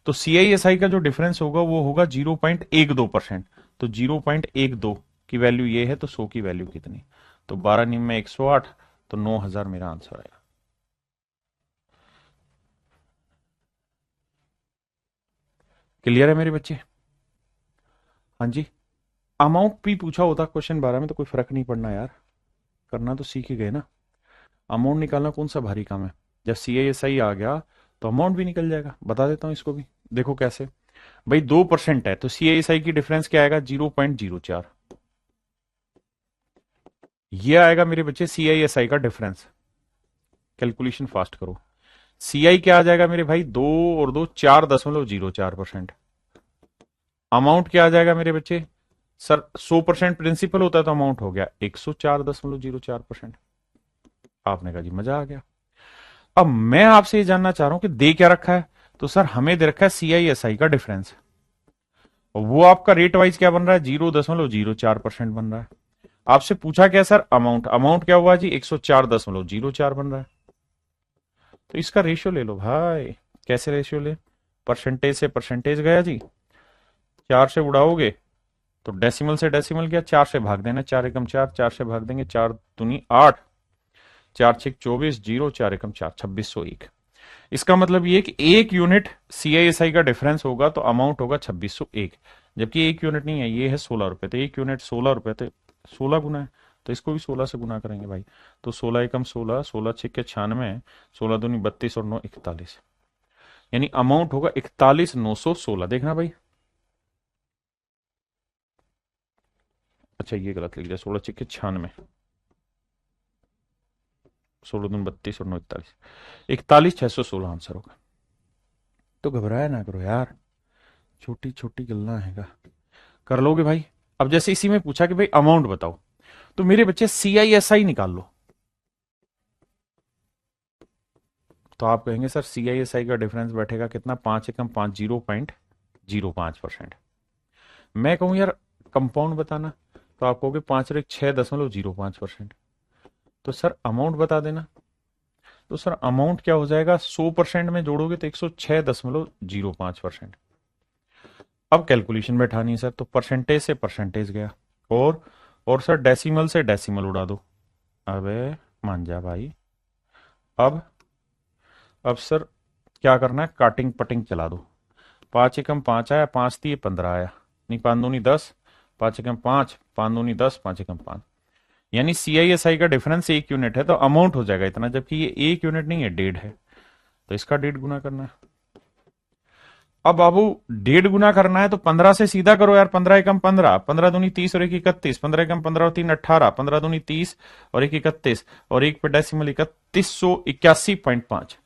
Speaker 1: तो सी आई एस आई का जो डिफरेंस होगा वो होगा 0.12%, तो 0.12 की वैल्यू ये है, तो 100 की वैल्यू कितनी? तो 12×9 = 108, तो 9,000 मेरा आंसर आएगा। क्लियर है मेरे बच्चे? हाँ जी। अमाउंट भी पूछा होता क्वेश्चन 12 में तो कोई फर्क नहीं पड़ना यार, करना तो सीख ही गए ना। अमाउंट निकालना कौन सा भारी काम है? जब सी आई एस आई आ गया तो अमाउंट भी निकल जाएगा। बता देता हूं इसको भी, देखो कैसे। भाई 2% है तो सीआईएसआई की डिफरेंस क्या आएगा? 0.04। ये आएगा मेरे बच्चे सीआईएसआई का डिफरेंस। कैलकुलेशन फास्ट करो। सीआई क्या आ जाएगा मेरे भाई? 2 और 2 4.04%। अमाउंट क्या आ जाएगा मेरे बच्चे? सर 100% प्रिंसिपल होता है तो अमाउंट हो गया 104.04%। आपने कहा जी मजा आ गया। अब मैं आपसे ये जानना चाह रहा हूं कि दे क्या रखा है? तो सर हमें दे रखा है सीआईएसआई का डिफरेंस। वो आपका रेट वाइज क्या बन रहा है? 0.04% बन रहा है। आपसे पूछा क्या सर? अमाउंट। अमाउंट क्या हुआ जी? 104.04 बन रहा है। तो इसका रेशियो ले लो भाई। कैसे रेशियो ले? परसेंटेज से परसेंटेज गया जी, 4 से उड़ाओगे तो डेसिमल से डेसिमल गया, 4 से भाग देना, 4 एकम 4, 4 से भाग देंगे, 4 दूनी 8, 4 6 24, 0 4 एकम 4, 2601। इसका मतलब ये कि एक यूनिट सीआईएसआई का डिफरेंस होगा तो अमाउंट होगा 2601। जबकि एक यूनिट नहीं है, ये है 16 रुपए, तो एक यूनिट 16 रुपए, तो 16 गुना है, तो इसको भी 16 से गुना करेंगे भाई। तो 16 एकम 16, 16 6 96, 16 दूनी 32 और 9 41, यानी अमाउंट होगा 41,916। देखना भाई, अच्छा ये गलत लिख दिया, 16 6 96, 16 दूनी 32 और 9 41, 41,616 आंसर होगा। तो घबराया ना करो यार, छोटी छोटी गलना हैगा, कर लोगे भाई। अब जैसे इसी में पूछा कि भाई अमाउंट बताओ, तो मेरे बच्चे सीआईएसआई निकाल लो। तो आप कहेंगे सर सीआईएसआई का डिफरेंस बैठेगा कितना? 5 एकम 5, 0.05%। मैं कहूं यार कंपाउंड बताना, तो आप कहोगे 5 और 1 6.05%। तो सर अमाउंट बता देना। तो सर अमाउंट क्या हो जाएगा? 100% में जोड़ोगे तो 106.05%। अब कैलकुलेशन बैठानी है सर, तो परसेंटेज से परसेंटेज गया, और सर डेसिमल से डेसिमल उड़ा दो। अबे मान जा भाई। अब अब सर क्या करना है? काटिंग पटिंग चला दो। 5 एकम 5 आया, 5 3 15 आया, नहीं 5 दूनी 10, 5 एकम 5, 5 दूनी 10, 5 एकम 5, यानी सीआईएसआई का डिफरेंस 1 यूनिट है तो अमाउंट हो जाएगा इतना, जबकि ये 1 यूनिट नहीं है, 1.5 है, तो इसका 1.5 गुना करना है। अब बाबू 1.5 गुना करना है तो 15 से सीधा करो यार। 15 एकम 15, 15 दूनी 30 और 1 31, 15 एकम 15 और 3 18, 15 दूनी 30 और 1 31, और एक पे डेसिमल 3181.5।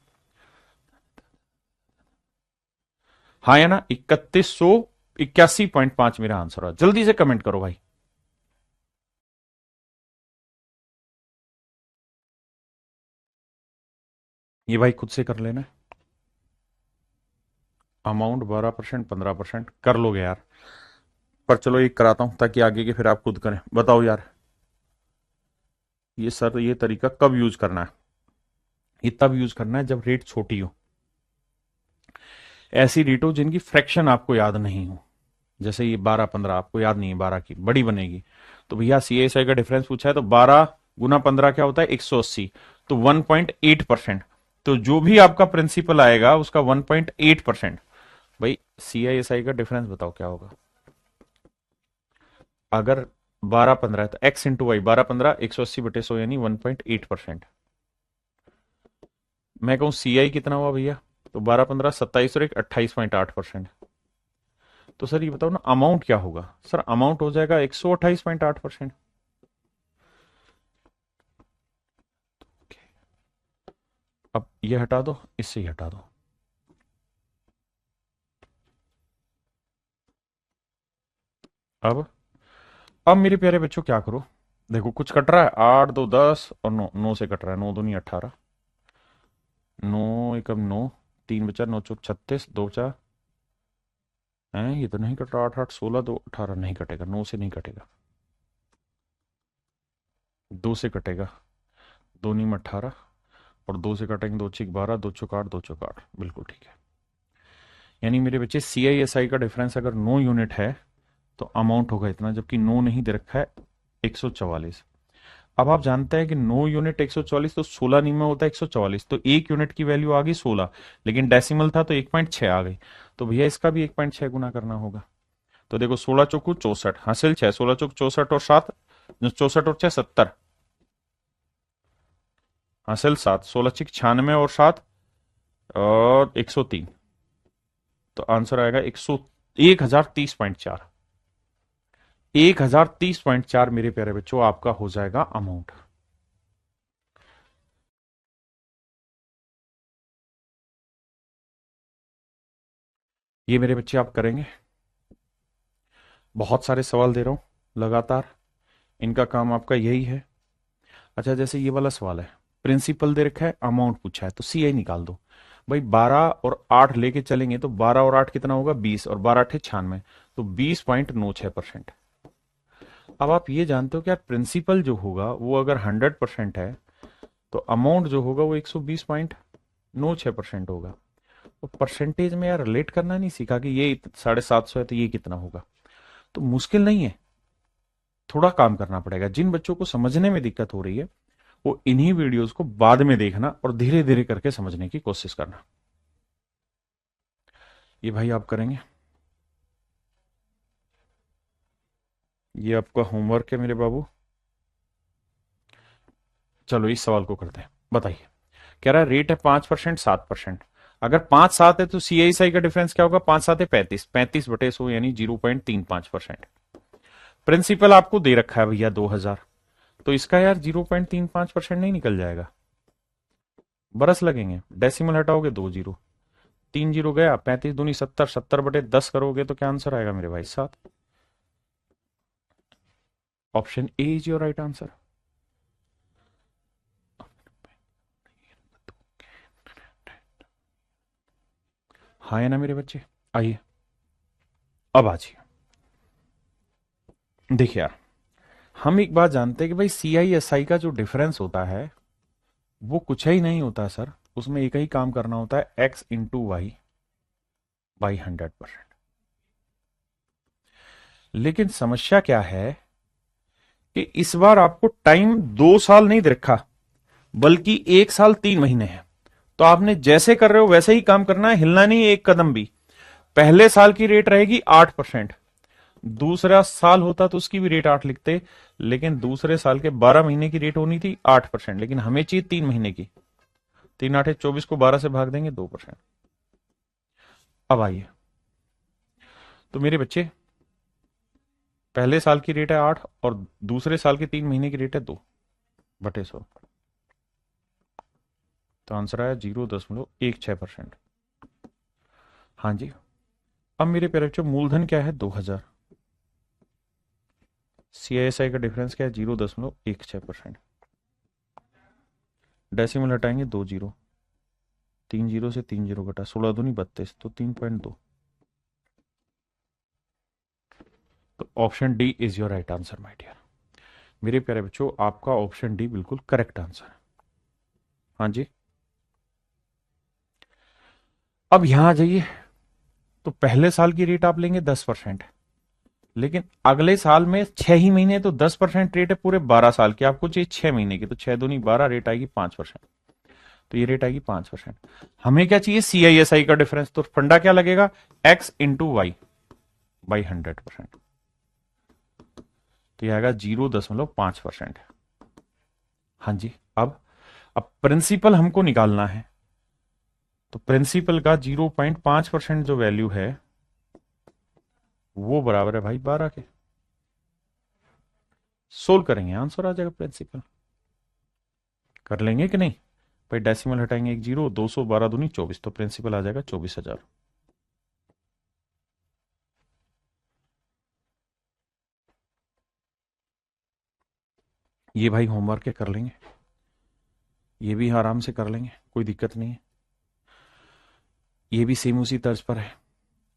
Speaker 1: हाँ या ना? 3181.5 मेरा आंसर है। जल्दी से कमेंट करो भाई। ये भाई खुद से कर लेना। अमाउंट 12%, 15% कर लोगे यार, पर चलो एक कराता हूं ताकि आगे के फिर आप खुद करें। बताओ यार, ये सर ये तरीका कब यूज करना है? ये तब यूज करना है जब रेट छोटी हो, ऐसी रेट हो जिनकी फ्रैक्शन आपको याद नहीं हो। जैसे ये 12 15 आपको याद नहीं है, 12 की बड़ी बनेगी, तो भैया सीएसआई का डिफरेंस पूछा है तो 12 गुना 15 क्या होता है? 180, तो 1.8%। तो जो भी आपका प्रिंसिपल आएगा उसका 1.8%। भाई सीआईएसआई का डिफरेंस बताओ क्या होगा? अगर 12 15 है तो एक्स इंटू वाई, 12 15 180/100 यानी 1.8%। मैं कहूं सीआई कितना हुआ भैया? तो 12 15 27 और 1 28.8%। तो सर ये बताओ ना अमाउंट क्या होगा? सर अमाउंट हो जाएगा 128.8%। अब ये हटा दो, इससे ही हटा दो। अब मेरे प्यारे बच्चों क्या करो? देखो कुछ कट रहा है, 8 2 10 और 9 से कट रहा है, 9 दूनी 18, 9 एकम 9, 3 बचा, 9 चौक 36, 2 4 है, ये तो नहीं कट रहा। 8 8 16 2 18 नहीं कटेगा, 9 से नहीं कटेगा, 2 से कटेगा, 2 नीम 18, और 2 से कटेंगे, 2 6 12, 2 चौक 8, 2 चौक 8, बिल्कुल ठीक है। यानी मेरे बच्चे सीआईएसआई का डिफरेंस अगर 9 यूनिट है तो अमाउंट होगा इतना, जबकि 9 नहीं दे रखा है, 144। अब आप जानते हैं कि 9 यूनिट 144, तो 16 नीम में होता है 144, तो 1 यूनिट की वैल्यू आ गई 16, लेकिन डेसिमल था तो 1.6 आ गई, तो भैया इसका भी 1.6 गुना करना होगा। तो देखो 16 चौकू 64, हासिल 6, 16 चौक 64 और 7, 64 और 6 70, हासिल 7, 16 6 96 और 7 और 103, तो आंसर आएगा 1030.4। 1030.4 मेरे प्यारे बच्चों आपका हो जाएगा अमाउंट। ये मेरे बच्चे आप करेंगे। बहुत सारे सवाल दे रहा हूं लगातार, इनका काम आपका यही है। अच्छा, जैसे ये वाला सवाल है, प्रिंसिपल दे रखा है, अमाउंट पूछा है, तो सीआई निकाल दो। भाई 12 और 8 लेके चलेंगे तो 12 और 8 कितना होगा, 20, और 12 8 96, तो 20.96%। अब आप ये जानते हो कि यार प्रिंसिपल जो होगा वो अगर 100% है तो अमाउंट जो होगा वो 120.96% होगा। तो परसेंटेज में यार रिलेट करना नहीं सीखा कि ये 750 है तो ये कितना होगा। तो मुश्किल नहीं है, थोड़ा काम करना पड़ेगा। जिन बच्चों को समझने में दिक्कत हो रही है वो इन्हीं वीडियोस को बाद में देखना और धीरे धीरे करके समझने की कोशिश करना। ये भाई आप करेंगे, ये आपका होमवर्क है मेरे बाबू। चलो इस सवाल को करते हैं, बताइए। कह रहा है रेट है 5%, 7%। अगर 5-7 है तो सीआईएसआई का डिफरेंस क्या होगा, 5-7 है 35, 35/100 यानी 0.35%। प्रिंसिपल आपको दे रखा है भैया 2000, तो इसका यार 0.35% नहीं निकल जाएगा, बरस लगेंगे। डेसिमल हटाओगे 2 जीरो, 3 जीरो गया, 35 दूनी 70, 70/10 करोगे तो क्या आंसर आएगा मेरे भाई, 7। Option A is your right answer. हाँ है ना मेरे बच्चे। आइए अब आ जाइए। देखिए यार, हम एक बात जानते हैं कि भाई सीआईएसआई का जो डिफरेंस होता है वो कुछ ही नहीं होता सर, उसमें एक ही काम करना होता है, एक्स इंटू वाई बाई 100%। लेकिन समस्या क्या है कि इस बार आपको टाइम 2 साल नहीं दे रखा, बल्कि 1 साल 3 महीने है। तो आपने जैसे कर रहे हो वैसे ही काम करना है, हिलना नहीं एक कदम भी। पहले साल की रेट रहेगी 8%, दूसरा साल होता तो उसकी भी रेट 8 लिखते, लेकिन दूसरे साल के 12 महीने की रेट होनी थी 8%, लेकिन हमें चाहिए 3 महीने की। 3 8 24 को 12 से भाग देंगे 2%। अब आइए, तो मेरे बच्चे पहले साल की रेट है 8 और दूसरे साल के 3 महीने की रेट है 2/100, तो आंसर आया 0.16%। हाँ जी। अब मेरे प्यारे बच्चों मूलधन क्या है, 2000। सीआईएसआई का डिफरेंस क्या है, 0.16%। डेसिमल हटाएंगे 2 जीरो, 3 जीरो से 3 जीरो घटा, 16 दूनी 32, तो 3.2। तो option D is your right answer my dear. मेरे प्यारे बच्चों आपका ऑप्शन डी बिल्कुल करेक्ट आंसर है। हाँ जी। अब यहां आ जाइए, तो पहले साल की रेट आप लेंगे 10%, लेकिन अगले साल में 6 ही महीने, तो 10% रेट है पूरे 12 साल की, आपको चाहिए 6 महीने की, तो 6 दूनी 12, रेट आएगी 5%। तो ये रेट आएगी 5%। हमें क्या चाहिए, सीआईएसआई का डिफरेंस, तो फंडा क्या लगेगा, एक्स इंटू वाई बाई 100%, तो ये आएगा 0.5%। हाँ जी। अब प्रिंसिपल हमको निकालना है, तो प्रिंसिपल का 0.5% जो वैल्यू है वो बराबर है भाई 12 के। सोल्व करेंगे, आंसर आ जाएगा प्रिंसिपल। कर लेंगे कि नहीं भाई, डेसिमल हटाएंगे 1 जीरो, 212 दूनी 24, तो प्रिंसिपल आ जाएगा 24,000। ये भाई होमवर्क है, कर लेंगे, ये भी आराम से कर लेंगे, कोई दिक्कत नहीं है। ये भी सेम उसी तर्ज पर है।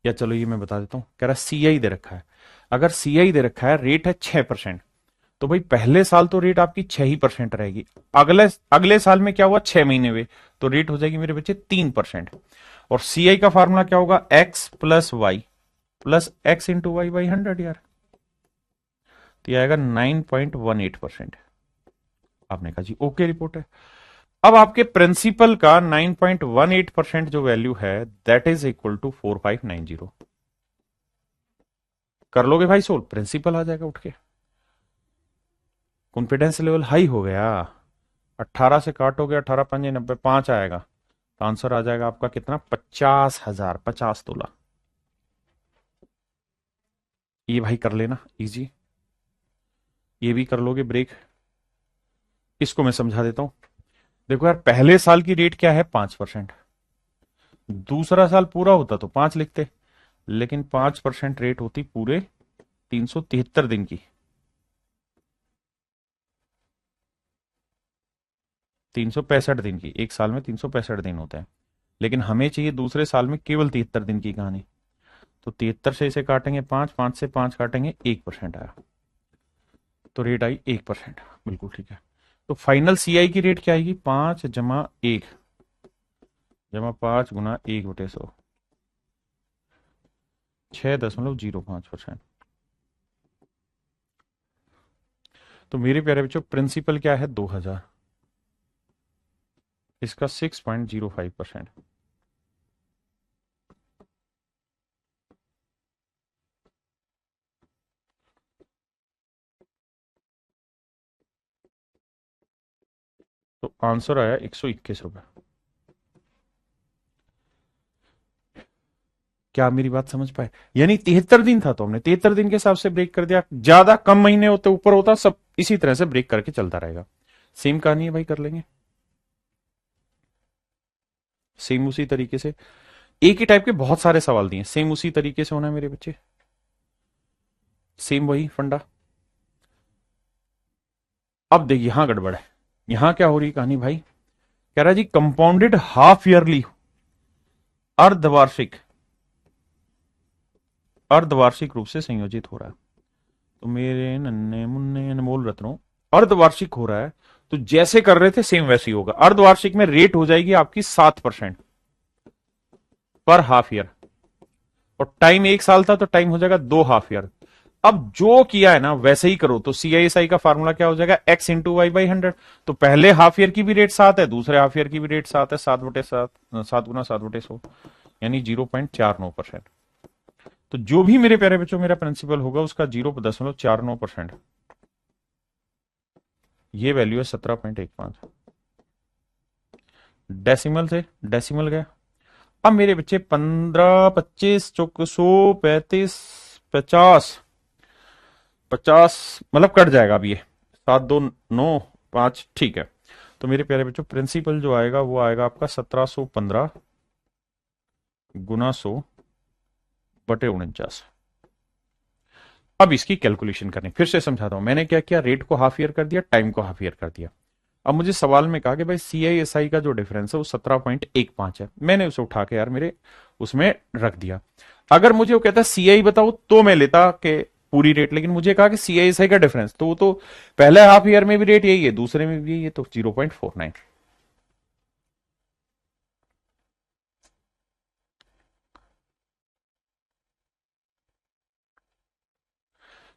Speaker 1: या चलो ये मैं बता देता हूं, कह रहा सीआई दे रखा है। अगर सीआई दे रखा है, रेट है 6%, तो भाई पहले साल तो रेट आपकी 6% रहेगी। अगले अगले साल में क्या हुआ, 6 महीने हुए, तो रेट हो जाएगी मेरे बच्चे 3%। और सीआई का फार्मूला क्या होगा, x plus y plus x into y by 100 यार, तो ये आएगा 9.18%। आपने कहा जी ओके, रिपोर्ट है। अब आपके प्रिंसिपल का 9.18% जो वैल्यू है, दैट इज इक्वल टू 4590। कर लोगे भाई सोल्व, प्रिंसिपल आ जाएगा उठ के। कॉन्फिडेंस लेवल हाई हो गया, 18 से काटोगे 18 5 90, 5 आएगा, तो आंसर आ जाएगा आपका कितना, 50,000, 50 तोला। ये भाई कर लेना इजी, ये भी कर लोगे ब्रेक। इसको मैं समझा देता हूं। देखो यार, पहले साल की रेट क्या है 5%, दूसरा साल पूरा होता तो 5 लिखते, लेकिन 5% रेट होती पूरे 373 दिन की, 365 दिन की। एक साल में 365 दिन होते हैं, लेकिन हमें चाहिए दूसरे साल में केवल 73 दिन की कहानी। तो 73 से इसे काटेंगे 5, 5 से 5 काटेंगे, 1% आया, तो रेट आई 1%। बिल्कुल ठीक है। तो फाइनल सीआई की रेट क्या आएगी, 5 + 1 जमा 5 × 1/100, 6.05%। तो मेरे प्यारे बच्चों प्रिंसिपल क्या है 2000, इसका 6.05%। तो आंसर आया 121 रुपए। क्या आप मेरी बात समझ पाए? यानी 73 दिन था तो हमने 73 दिन के हिसाब से ब्रेक कर दिया, ज्यादा कम महीने होते ऊपर होता, सब इसी तरह से ब्रेक करके चलता रहेगा। सेम कहानी है भाई, कर लेंगे सेम उसी तरीके से। एक ही टाइप के बहुत सारे सवाल दिए, सेम उसी तरीके से होना है मेरे बच्चे, सेम वही फंडा। अब देखिए यहां गड़बड़ है, यहां क्या हो रही कहानी भाई, कह रहा है जी कंपाउंडेड हाफ ईयरली, अर्धवार्षिक, अर्धवार्षिक रूप से संयोजित हो रहा है। तो मेरे नन्हे मुन्ने अनमोल रत्नों, अर्धवार्षिक हो रहा है, तो जैसे कर रहे थे सेम वैसे ही होगा। अर्धवार्षिक में रेट हो जाएगी आपकी 7% पर हाफ ईयर, और टाइम 1 साल था तो टाइम हो जाएगा 2 हाफ ईयर। अब जो किया है ना वैसे ही करो, तो सीआईएसआई का फार्मूला क्या हो जाएगा, x इंटू वाई बाई 100। तो पहले हाफ ईयर की भी रेट 7 है, दूसरे हाफ ईयर की भी रेट 7 है, 7/7, 7 × 7/100, यानी 0.49%। तो जो भी मेरे प्यारे बच्चों मेरा प्रिंसिपल होगा उसका 0.49%, ये वैल्यू है 17.15। डेसिमल से डेसिमल गया। अब मेरे बच्चे 15, 25, 100, 35, 50, 50 मतलब कट जाएगा अब ये, 7, 2, 9, 5, ठीक है। तो मेरे प्यारे बच्चों प्रिंसिपल जो आएगा वो आएगा आपका 1715 × 100/49। अब इसकी कैलकुलेशन करनी, फिर से समझाता हूं। मैंने क्या किया, रेट को हाफ ईयर कर दिया, टाइम को हाफ ईयर कर दिया। अब मुझे सवाल में कहा कि भाई सीआईएसआई का जो डिफरेंस है वो 17.15 है, मैंने उसे उठा के यार मेरे उसमें रख दिया। अगर मुझे वो कहता सीआई बताओ तो मैं लेता कि पूरी रेट, लेकिन मुझे कहा कि सीआईएसआई का डिफरेंस, तो वो तो पहले हाफ ईयर में भी रेट यही है, दूसरे में भी यही है, तो 0.49।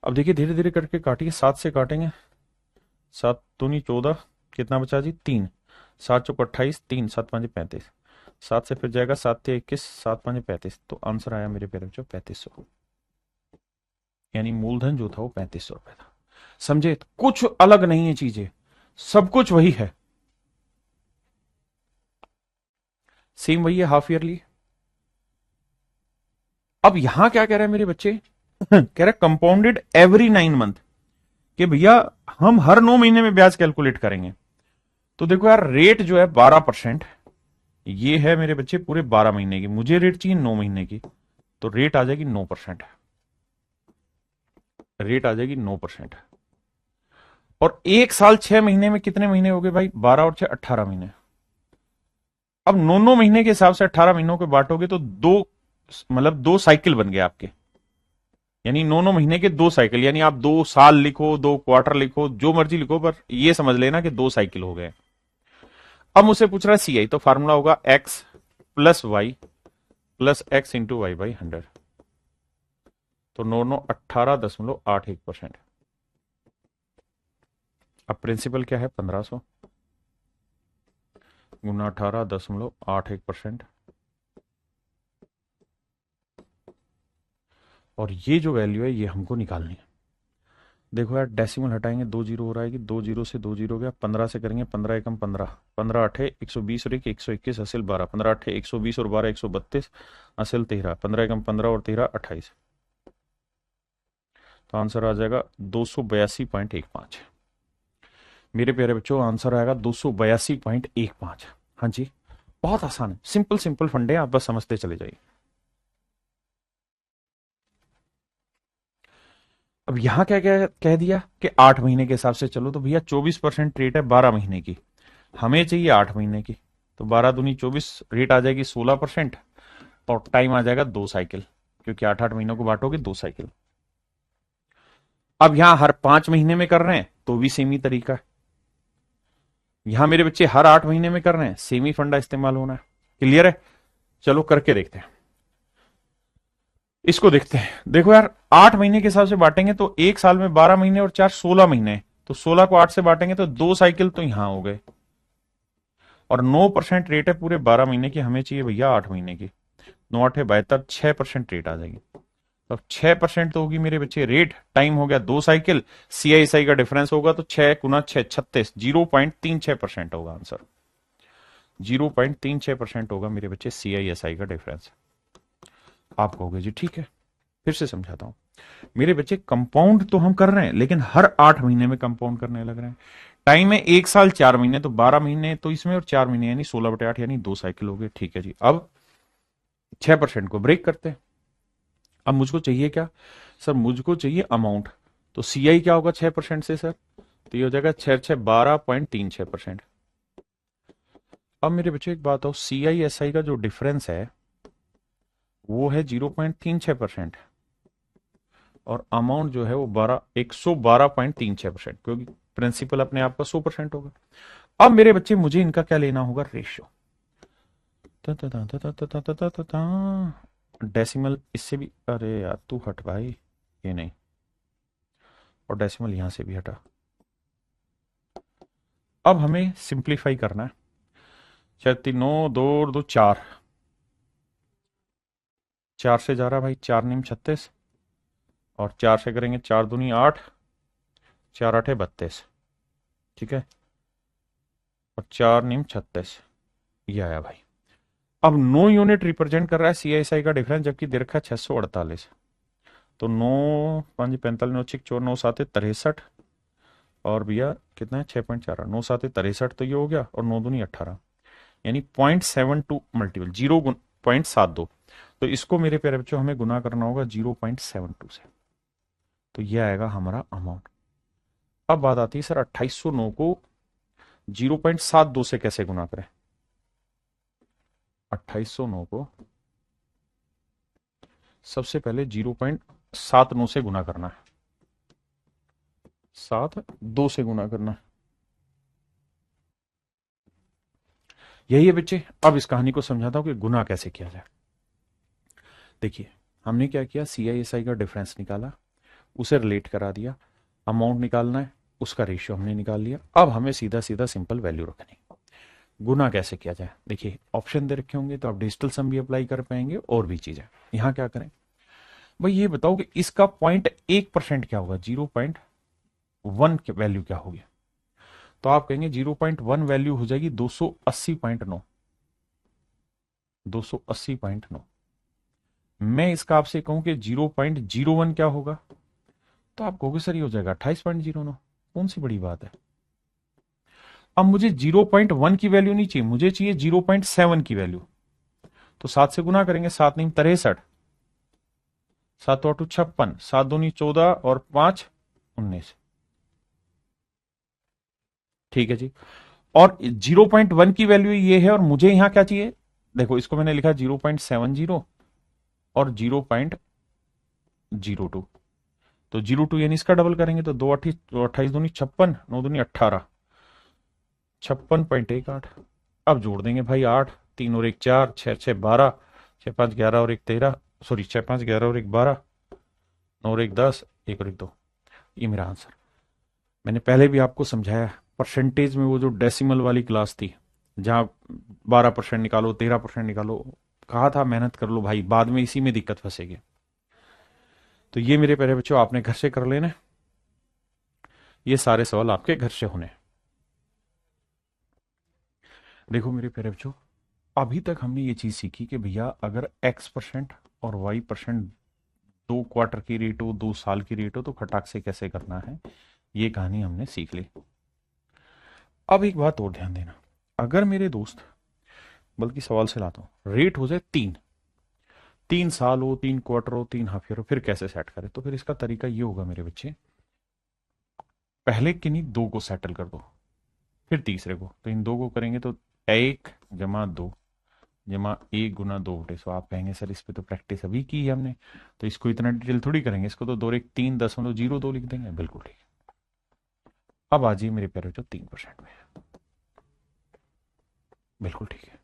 Speaker 1: अब देखिए धीरे धीरे करके काटिए, 7 से काटेंगे, 7 दूनी 14, कितना बचा जी 3, 7 × 4 = 28, 3, 7 × 5 = 35, 7 से फिर जाएगा 7 × 3 = 21, 7 × 5 = 35, तो आंसर आया मेरे प्यारे बच्चों 3500। यानी मूलधन जो था वो 3500 रुपए था। समझे? तो कुछ अलग नहीं है चीजें, सब कुछ वही है, सेम वही है हाफ ईयरली। अब यहां क्या कह रहे हैं मेरे बच्चे कह रहे हैं कंपाउंडेड एवरी 9 मंथ, कि भैया हम हर 9 महीने में ब्याज कैलकुलेट करेंगे। तो देखो यार रेट जो है 12%, ये है मेरे बच्चे पूरे 12 महीने की, मुझे रेट चाहिए 9 महीने की, तो रेट आ जाएगी 9%, रेट आ जाएगी 9%। और 1 साल 6 महीने में कितने महीने हो गए भाई, 12 और 6 18 महीने। अब 9 महीने के हिसाब से 18 महीनों के बांटोगे तो दो, मतलब 2 साइकिल बन गए आपके, यानी 9 महीने के 2 साइकिल, यानी आप 2 साल लिखो, 2 क्वार्टर लिखो, जो मर्जी लिखो, पर ये समझ लेना कि 2 साइकिल हो गए। अब मुझसे पूछ रहा है सीआई, तो फार्मूला होगा x + y + x into y by 100, तो 18.81%। अब प्रिंसिपल क्या है 1500 × 18.81%, और ये जो वैल्यू है ये हमको निकालनी है। देखो यार डेसिमल हटाएंगे 2 जीरो हो रहा है कि 2 जीरो से 2 जीरो गया, 15 से करेंगे 15 एकम 15, 15 × 8 = 120 और 121 असिल 12, 15 × 8 = 120 और 12 132 असिल 13, 15 एकम 15 और 13 28। तो आंसर आ जाएगा 282.15। मेरे प्यारे बच्चों आंसर आएगा 282.15। हाँ जी, बहुत आसान है, सिंपल सिंपल फंडे, आप बस समझते चले जाइए। अब यहां क्या क्या कह दिया कि 8 महीने के हिसाब से चलो, तो भैया 24% रेट है 12 महीने की, हमें चाहिए 8 महीने की, तो 12 दूनी 24, रेट आ जाएगी 16%, और टाइम आ जाएगा 2 साइकिल, क्योंकि 8 8 महीनों को बांटोगे 2 साइकिल। अब यहां हर 5 महीने में कर रहे हैं तो भी सेम ही तरीका है, यहां मेरे बच्चे हर 8 महीने में कर रहे हैं, सेम ही फंडा इस्तेमाल होना है। क्लियर है? चलो करके देखते हैं, इसको देखते हैं। देखो यार, 8 महीने के हिसाब से बांटेंगे तो एक साल में 12 महीने और 4 16 महीने, तो 16 को 8 से बांटेंगे तो 2 साइकिल तो यहां हो गए, और 9% रेट है पूरे 12 महीने की, हमें चाहिए भैया 8 महीने की। 9 8 72, 6% रेट आ जाएगी। तो 6% तो होगी मेरे बच्चे रेट, टाइम हो गया 2 साइकिल, CISI का डिफरेंस होगा तो 6 × 6 36, 0.36% होगा आंसर, 0.36% होगा मेरे बच्चे CISI का डिफरेंस। आप कहोगे जी ठीक है, फिर से समझाता हूं। मेरे बच्चे कंपाउंड तो हम कर रहे हैं, लेकिन हर 8 महीने में कंपाउंड करने लग रहे हैं। टाइम है 1 साल 4 महीने, तो 12 महीने तो इसमें और 4 महीने, यानी 16/8, यानी 2 साइकिल हो गए। ठीक है जी, अब 6% को ब्रेक करते हैं। अब मुझको चाहिए क्या सर? मुझको चाहिए अमाउंट, तो CI क्या होगा 6% से सर? तो ये हो जाएगा 6 6 12.36%। अब मेरे बच्चों एक बात हो, CISI का जो डिफरेंस है वो है 0.36%, और अमाउंट जो है वो 112.36%, क्योंकि प्रिंसिपल अपने आप का 100% होगा। अब मेरे बच्चे मुझे इनका क्या लेना होगा? रेशियो। डेसिमल इससे भी, अरे यार तू हट भाई, ये नहीं, और डेसिमल यहां से भी हटा। अब हमें सिंप्लीफाई करना है। 6 3 9, 2 और 2 4, 4 से जा रहा भाई, 4 9 36, और 4 से करेंगे 4 दूनी 8, 4 8 32, ठीक है, और 4 9 36, ये आया भाई। अब 9 यूनिट रिप्रेजेंट कर रहा है CISI का डिफरेंस, जबकि दे रखा है 648, तो 9 5 45 9 6 4 9 7 63, और भैया कितना है 6.4, 9 7 63, तो ये हो गया, और 9 दूनी 18, यानी 0.72 मल्टीपल, 0.72। तो इसको मेरे प्यारे बच्चों हमें गुना करना होगा 0.72 से, तो ये आएगा हमारा अमाउंट। अब बात आती है सर 2809 को 0.72 से कैसे गुना करें? 2809 को सबसे पहले 0.79 से गुना करना है, 72 से गुना करना है। यही है बच्चे। अब इस कहानी को समझाता हूं कि गुना कैसे किया जाए। देखिए, हमने क्या किया, CISI का डिफरेंस निकाला, उसे रिलेट करा दिया, अमाउंट निकालना है, उसका रेशियो हमने निकाल लिया। अब हमें सीधा सीधा सिंपल वैल्यू रखनी। गुना कैसे किया जाए? देखिए, ऑप्शन दे रखे होंगे तो आप डिजिटल सम भी अप्लाई कर पाएंगे, और भी चीजें। यहां क्या करें भाई, ये बताओ कि इसका 0.1% क्या होगा, 0.1 वैल्यू क्या होगी? तो आप कहेंगे 0.1 वैल्यू हो जाएगी 280.9, 280.9। मैं इसका आपसे कहूं कि 0.01 क्या होगा, तो आप कहोगे सर ये हो जाएगा 28.09, कौन सी बड़ी बात है। अब मुझे 0.1 की वैल्यू नहीं चाहिए, मुझे चाहिए 0.7 की वैल्यू, तो 7 से गुना करेंगे, 7 9 63, 7 8 56, 7 दूनी 14, और 5 19। ठीक है जी, और 0.1 की वैल्यू ये है, और मुझे यहां क्या चाहिए? देखो, इसको मैंने लिखा 0.70 और 0.02, तो 02 यानी इसका डबल करेंगे तो 28 दूनी 56, 9 दूनी 18, 56.18। अब जोड़ देंगे भाई, 8 3 और 1 4, 6 6 12, 6 5 11 और 1 13, सॉरी 6 5 11 और 1 12, 9 और 1 10, 1 और 1 2। ये मेरा आंसर। मैंने पहले भी आपको समझाया, परसेंटेज में वो जो डेसिमल वाली क्लास थी, जहां 12% निकालो, 13% निकालो, कहा था मेहनत कर लो भाई, बाद में इसी में दिक्कत फंसेगी। तो ये मेरे प्यारे बच्चों आपने घर से कर लेना, ये सारे सवाल आपके घर से होने। देखो मेरे प्यारे बच्चों, अभी तक हमने ये चीज सीखी कि भैया अगर X% और Y% 2 क्वार्टर की रेट हो, 2 साल की रेट हो, तो खटाक से कैसे करना है, ये कहानी हमने सीख ली। अब एक बात और ध्यान देना, अगर मेरे दोस्त, बल्कि सवाल से लाता हूं, रेट हो जाए 3 साल हो, 3 क्वार्टर हो, 3 हाफ ईयर हो, फिर कैसे सेट करें? तो फिर इसका तरीका ये होगा मेरे बच्चे, पहले किन्हीं दो को सेटल कर दो, फिर तीसरे को। तो इन दो को करेंगे तो 1 + 2 जमा 1 × 2/100। आप कहेंगे सर इस पे तो प्रैक्टिस अभी की है हमने, तो इसको इतना डिटेल थोड़ी करेंगे, इसको तो 2 1 3.02 लिख देंगे। बिल्कुल ठीक है। अब आ जाइए मेरे प्यारे बच्चों 3% में। बिल्कुल ठीक है।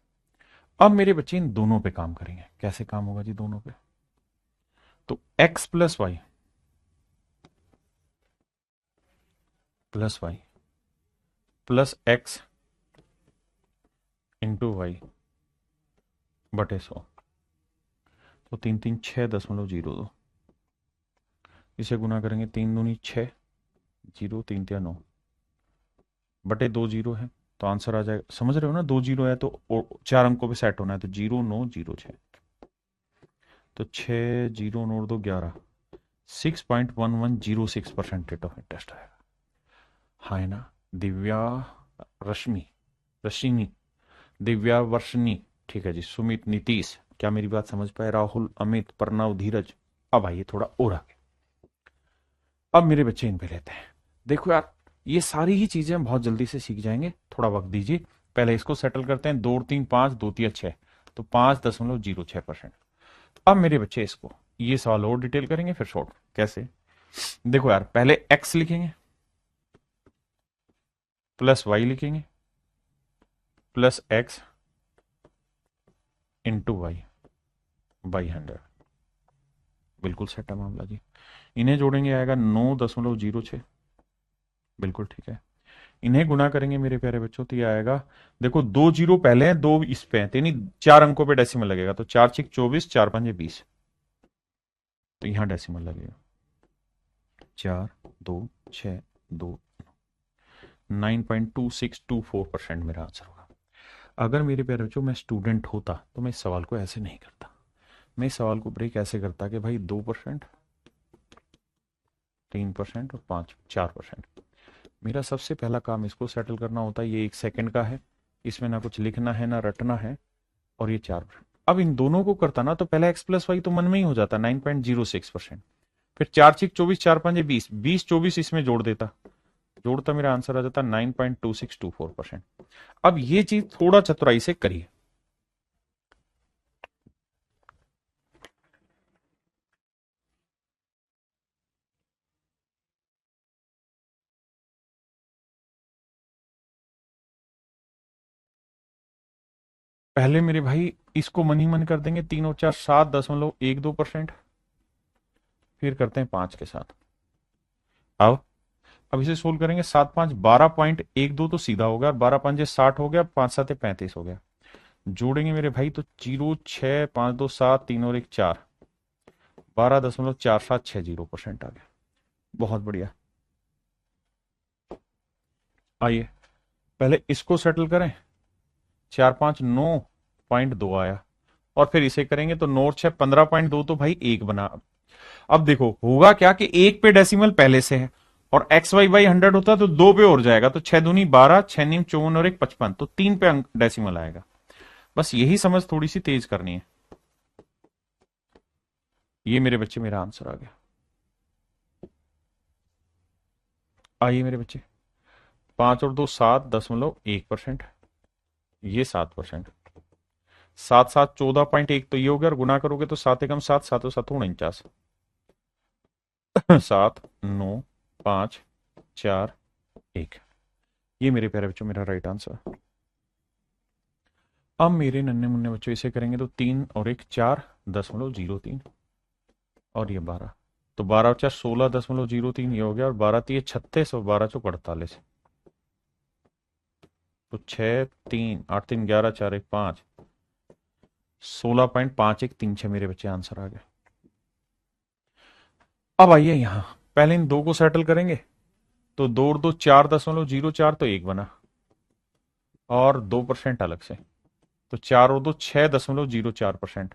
Speaker 1: अब मेरे बच्चे इन दोनों पे काम करेंगे। कैसे काम होगा जी दोनों पे? तो x + y + x × y बटे 100। तो 3 3 6.02, इसे गुना करेंगे, 3 दूनी 6, 0 3 3 9 बटे 2 जीरो है, तो आंसर आ जाएगा। समझ रहे हो ना, 2 जीरो है तो 4 अंकों पे सेट होना है, तो 0 9 0 6। तो 6 0 9 2 11, 6.1106% रेट ऑफ इंटरेस्ट आएगा। हाँ है ना? दिव्या, रश्मि, रश्मि, दिव्या, वर्षनी, ठीक है जी, सुमित, नीतीश, क्या मेरी बात समझ पाए? राहुल, अमित, प्रणव, धीरज। अब आइए थोड़ा और आगे। अब मेरे बच्चे इन पे लेते हैं। देखो यार, ये सारी ही चीजें हम बहुत जल्दी से सीख जाएंगे, थोड़ा वक्त दीजिए। पहले इसको सेटल करते हैं, 2 3 5 2 3 6, तो 5.06%। अब मेरे बच्चे इसको, ये सवाल और डिटेल करेंगे, फिर शॉर्ट। कैसे? देखो यार, पहले x लिखेंगे, प्लस y लिखेंगे, plus x into y by 100। बिल्कुल सेट है मामला जी। इन्हें जोड़ेंगे, आएगा 9.06। बिल्कुल ठीक है। इन्हें गुना करेंगे मेरे प्यारे बच्चों, तो ये आएगा, देखो 2 जीरो पहले हैं, 2 इस पे हैं, तो यानी 4 अंकों पे डेसिमल लगेगा, तो 4 6 24, 4 5 20, तो यहां डेसिमल लगेगा। 4 2 6 2, 9.2624% मेरा आंसर होगा। अगर मेरे प्यारे बच्चों मैं स्टूडेंट होता तो मैं इस सवाल को ऐसे नहीं करता, मैं इस सवाल को ब्रेक ऐसे करता कि भाई 2%, 3% और 4%। मेरा सबसे पहला काम इसको सेटल करना होता है। ये 1 सेकंड का है, इसमें ना कुछ लिखना है ना रटना है, और ये 4%। अब इन दोनों को करता ना, तो पहला x + y तो मन में ही हो जाता 9.06%, फिर 4 6 24, 4 5 20, 20 24 इसमें जोड़ देता, जोड़ता मेरा आंसर आ जाता 9.2624%। अब ये चीज थोड़ा चतुराई से करिए। पहले मेरे भाई इसको मन ही मन कर देंगे, 3 और 4 7.12%। फिर करते हैं 5 के साथ। अब इसे सोल्व करेंगे, 7 5 12.12 तो सीधा हो गया, 12 5 60 हो गया, 5 7 35 हो गया। जोड़ेंगे मेरे भाई तो 0 6 5 2 7, 3 और 1 4, 12.4760% आ गया। बहुत बढ़िया। आइए पहले इसको सेटल करें, 4 5 9.2 आया, और फिर इसे करेंगे तो 9 और 6 15.2, तो भाई 1 बना। अब देखो होगा क्या कि 1 पे डेसिमल पहले से है, और एक्स वाई बाई 100 होता तो 2 पे और जाएगा, तो 6 दूनी 12, 6 नीम 54 और 1 55, तो 3 पे डेसिमल आएगा। बस यही समझ थोड़ी सी तेज करनी है। ये मेरे बच्चे मेरा आंसर आ गया। आइए मेरे बच्चे, 5 और 2 7.1%, ये 7%, 7 7 14.1, तो ये हो गया, और गुना करोगे तो 7 एकम 7, 7 और 7 49, 7 9 5 4 1। ये मेरे प्यारे बच्चों मेरा राइट आंसर। अब मेरे नन्हे मुन्ने बच्चों इसे करेंगे तो 3 और 1 4.03, और ये 12, तो 12 और 4 16.03 ये हो गया, और 12 3 36, और 12 4 48, तो 6 3 8 3 11 4 1 5, 16.5136 मेरे बच्चे आंसर आ गए। अब आइए यहां, पहले इन दो को सेटल करेंगे, तो 2 और 2 4.04, तो 1 बना, और 2% अलग से, तो 4 और 2 6.04%।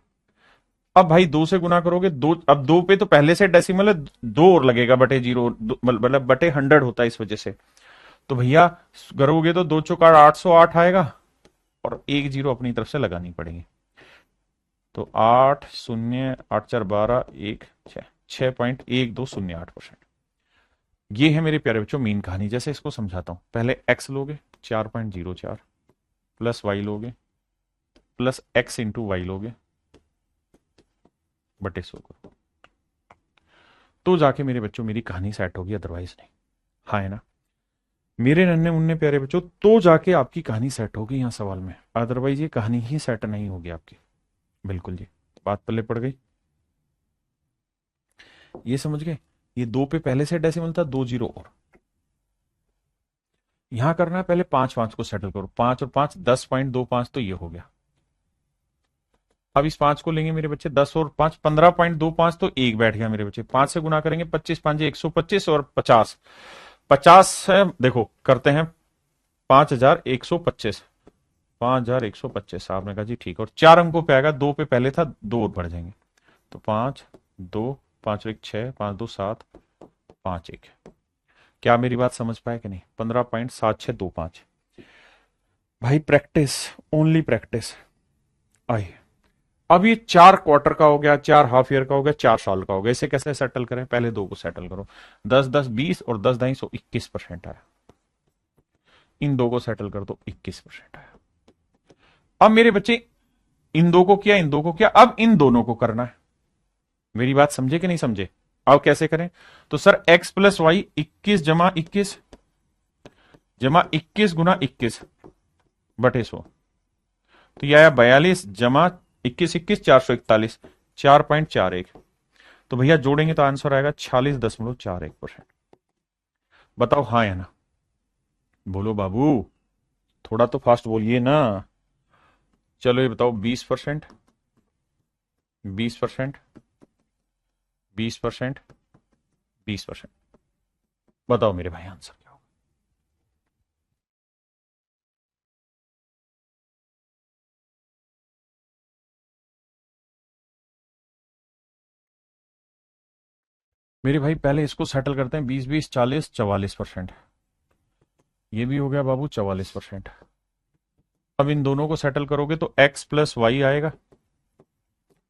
Speaker 1: अब भाई दो से गुना करोगे, दो, अब दो पे तो पहले से डेसिमल है, दो और लगेगा बटे जीरो, मतलब बटे 100 होता है इस वजह से। तो भैया करोगे तो दो चौका 808 आएगा, और एक जीरो अपनी तरफ से लगानी पड़ेगी। तो 8 0 8 4 12 1 6, 6.1208%। ये है मेरे प्यारे बच्चों मीन कहानी। जैसे इसको समझाता हूं, पहले एक्स लोगे 4.04, प्लस वाई लोगे, प्लस एक्स इंटू वाई लोगे, बटे 100 को, तो जाके मेरे बच्चों मेरी कहानी सेट होगी, अदरवाइज नहीं। हाँ है ना मेरे नन्हे मुन्ने प्यारे बच्चों, तो जाके आपकी कहानी सेट होगी यहाँ सवाल में, अदरवाइज ये कहानी ही सेट नहीं होगी आपकी। बिल्कुल जी, बात पल्ले पड़ गई, ये समझ गए। ये दो पे पहले से डेसिमल था, दो जीरो और यहां करना है। पहले पांच पांच को सेटल करो, 5 और 5 10.25, तो ये हो गया। अब इस 5 को लेंगे मेरे बच्चे, 10 और 5 15.25, तो एक बैठ गया मेरे बच्चे। 5 से गुना करेंगे, 25 5 125, और 50 50 है, देखो करते हैं 5125, 5125। आपने कहा जी ठीक, और 4 अंकों पे आएगा, दो पे पहले था, दो और बढ़ जाएंगे। तो 5 2 5 1 6 5 2 7 5 1। क्या मेरी बात समझ पाए कि नहीं? 15.7625। भाई प्रैक्टिस, ओनली प्रैक्टिस। आई, अब ये 4 क्वार्टर का हो गया, 4 हाफ ईयर का हो गया, 4 साल का हो गया। इसे कैसे सेटल करें? पहले दो को सेटल करो, 10 10 20 और 10 2 21% आया। इन दो को सेटल कर दो, 21% आया। अब मेरे बच्चे इन दो को किया, इन दो को किया, अब इन दोनों को करना है। मेरी बात समझे कि नहीं समझे? अब कैसे करें? तो सर x प्लस वाई 21 जमा 21 जमा 21 गुना 21 बटे 100, तो यह आया 42 जमा 21 21 441, 4.41। तो भैया जोड़ेंगे तो आंसर आएगा 46.41%। बताओ हाँ या ना? बोलो बाबू, थोड़ा तो फास्ट बोलिए ना। चलो ये बताओ, 20%, 20%, 20%, 20%। बताओ मेरे भाई आंसर क्या होगा? मेरे भाई पहले इसको सेटल करते हैं, 20 20 40 44%। ये भी हो गया बाबू 44%। अब इन दोनों को सेटल करोगे तो x प्लस वाई आएगा,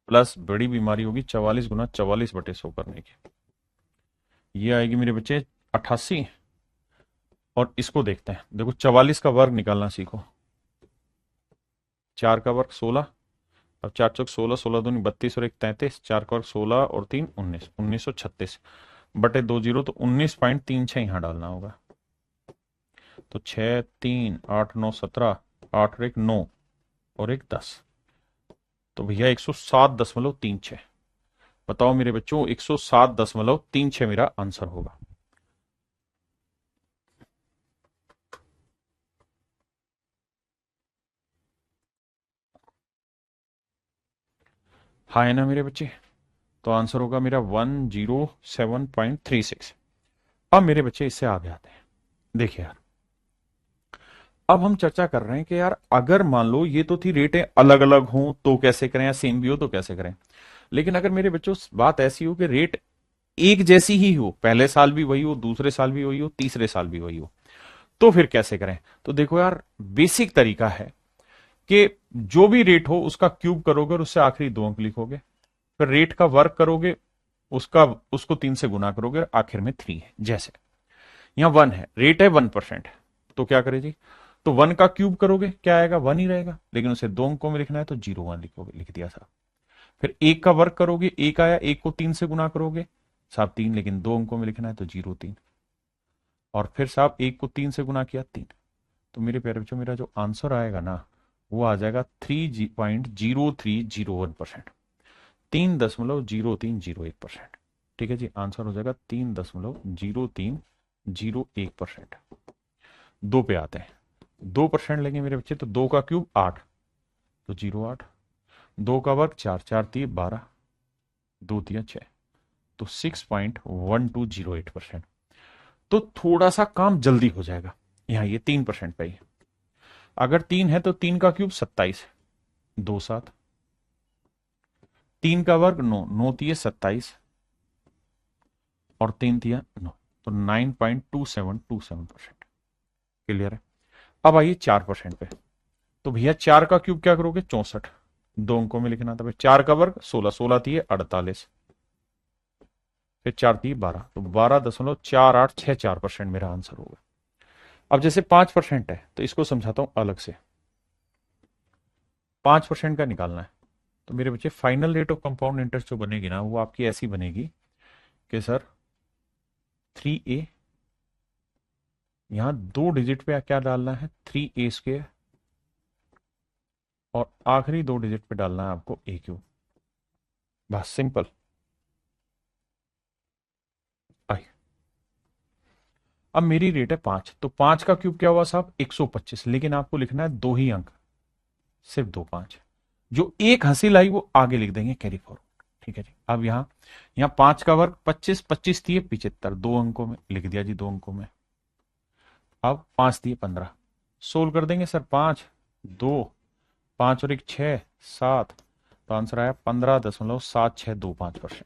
Speaker 1: प्लस बड़ी बीमारी होगी 44 गुना 44 बटे 100 करने की, ये आएगी मेरे बच्चे 88। और इसको देखते हैं, देखो 44 का वर्ग निकालना सीखो। 4 का वर्ग 16, अब 4 चौक 16, 16 दूनी 32 और 1 33, 4 का वर्ग 16 और 3 19, 1936 बटे 2 जीरो, तो 19.36 यहां डालना होगा। तो 6 3 8 9 17, 8 और 1 9 और 1 10, तो भैया 107.36। बताओ मेरे बच्चों, 107.36 मेरा आंसर होगा। हाँ है ना मेरे बच्चे? तो आंसर होगा मेरा 107.36। अब मेरे बच्चे इससे आगे आते हैं। देखिए यार, अब हम चर्चा कर रहे हैं कि यार अगर मान लो ये तो थी रेटें अलग अलग हों तो कैसे करें, या सेम भी हो तो कैसे करें। लेकिन अगर मेरे बच्चों बात ऐसी हो कि रेट एक जैसी ही हो, पहले साल भी वही हो, दूसरे साल भी वही हो, तीसरे साल भी वही हो, तो फिर कैसे करें? तो देखो यार, बेसिक तरीका है कि जो भी रेट हो उसका क्यूब करोगे और उससे आखिरी दो अंक लिखोगे, फिर रेट का वर्क करोगे, उसका उसको 3 से गुना करोगे, आखिर में 3 है। जैसे यहां 1 है, रेट है 1%, तो क्या करें जी? तो 1 का क्यूब करोगे, क्या आएगा? 1 ही रहेगा, लेकिन उसे दो अंकों में लिखना है तो 0 1 लिखोगे, लिख दिया था। फिर एक का वर्क करोगे, एक आया, एक को 3 से गुना करोगे, साहब 3, लेकिन दो अंकों में लिखना है तो 0 3, और फिर साहब एक को 3 से गुना किया 3। तो मेरे प्यारे बच्चों, मेरा जो आंसर आएगा ना, वो आ जाएगा 3.0301%, 3.0301%। ठीक है जी, आंसर हो जाएगा 3.0301%। दो पे आते हैं, 2% लेंगे मेरे बच्चे, तो दो का क्यूब 8, तो 0 8, दो का वर्ग 4, 4 3 12, 2 3 6, तो 6.1208%। तो थोड़ा सा काम जल्दी हो जाएगा। यहां ये 3% पे ही, अगर 3 है तो 3 का क्यूब 27, 2 7, 3 का वर्ग 9, 9 तिये 27 और 3 तिया 9, तो 9.2727%। क्लियर है। अब आइए 4% पे। तो भैया 4 का क्यूब क्या करोगे? 64, दो अंकों में लिखना था भाई। 4 का वर्ग 16, 16 तिये 48, फिर 4 तिये 12, तो 12.4864% मेरा आंसर होगा। अब जैसे 5% है तो इसको समझाता हूं अलग से। 5% का निकालना है तो मेरे बच्चे final rate of compound interest जो बनेगी ना, वो आपकी ऐसी बनेगी कि सर 3a, यहां 2 डिजिट पे क्या डालना है? 3a², और आखिरी 2 डिजिट पे डालना है आपको a³। बस सिंपल। आई, अब मेरी रेट है 5, तो 5 का क्यूब क्या हुआ साहब? 125, लेकिन आपको लिखना है 2 ही अंक, सिर्फ 2 5। जो एक हासिल आई वो आगे लिख देंगे कैरी फॉरवर्ड। ठीक है जी। अब यहां यहां 5 का वर्ग 25, 25 दिए 75, 2 अंकों में लिख दिया जी, 2 अंकों में। अब 5 दिए 15, सोल्व कर देंगे सर। 5 2, 5 और 1 6 7, तो आंसर आया 15.7625%।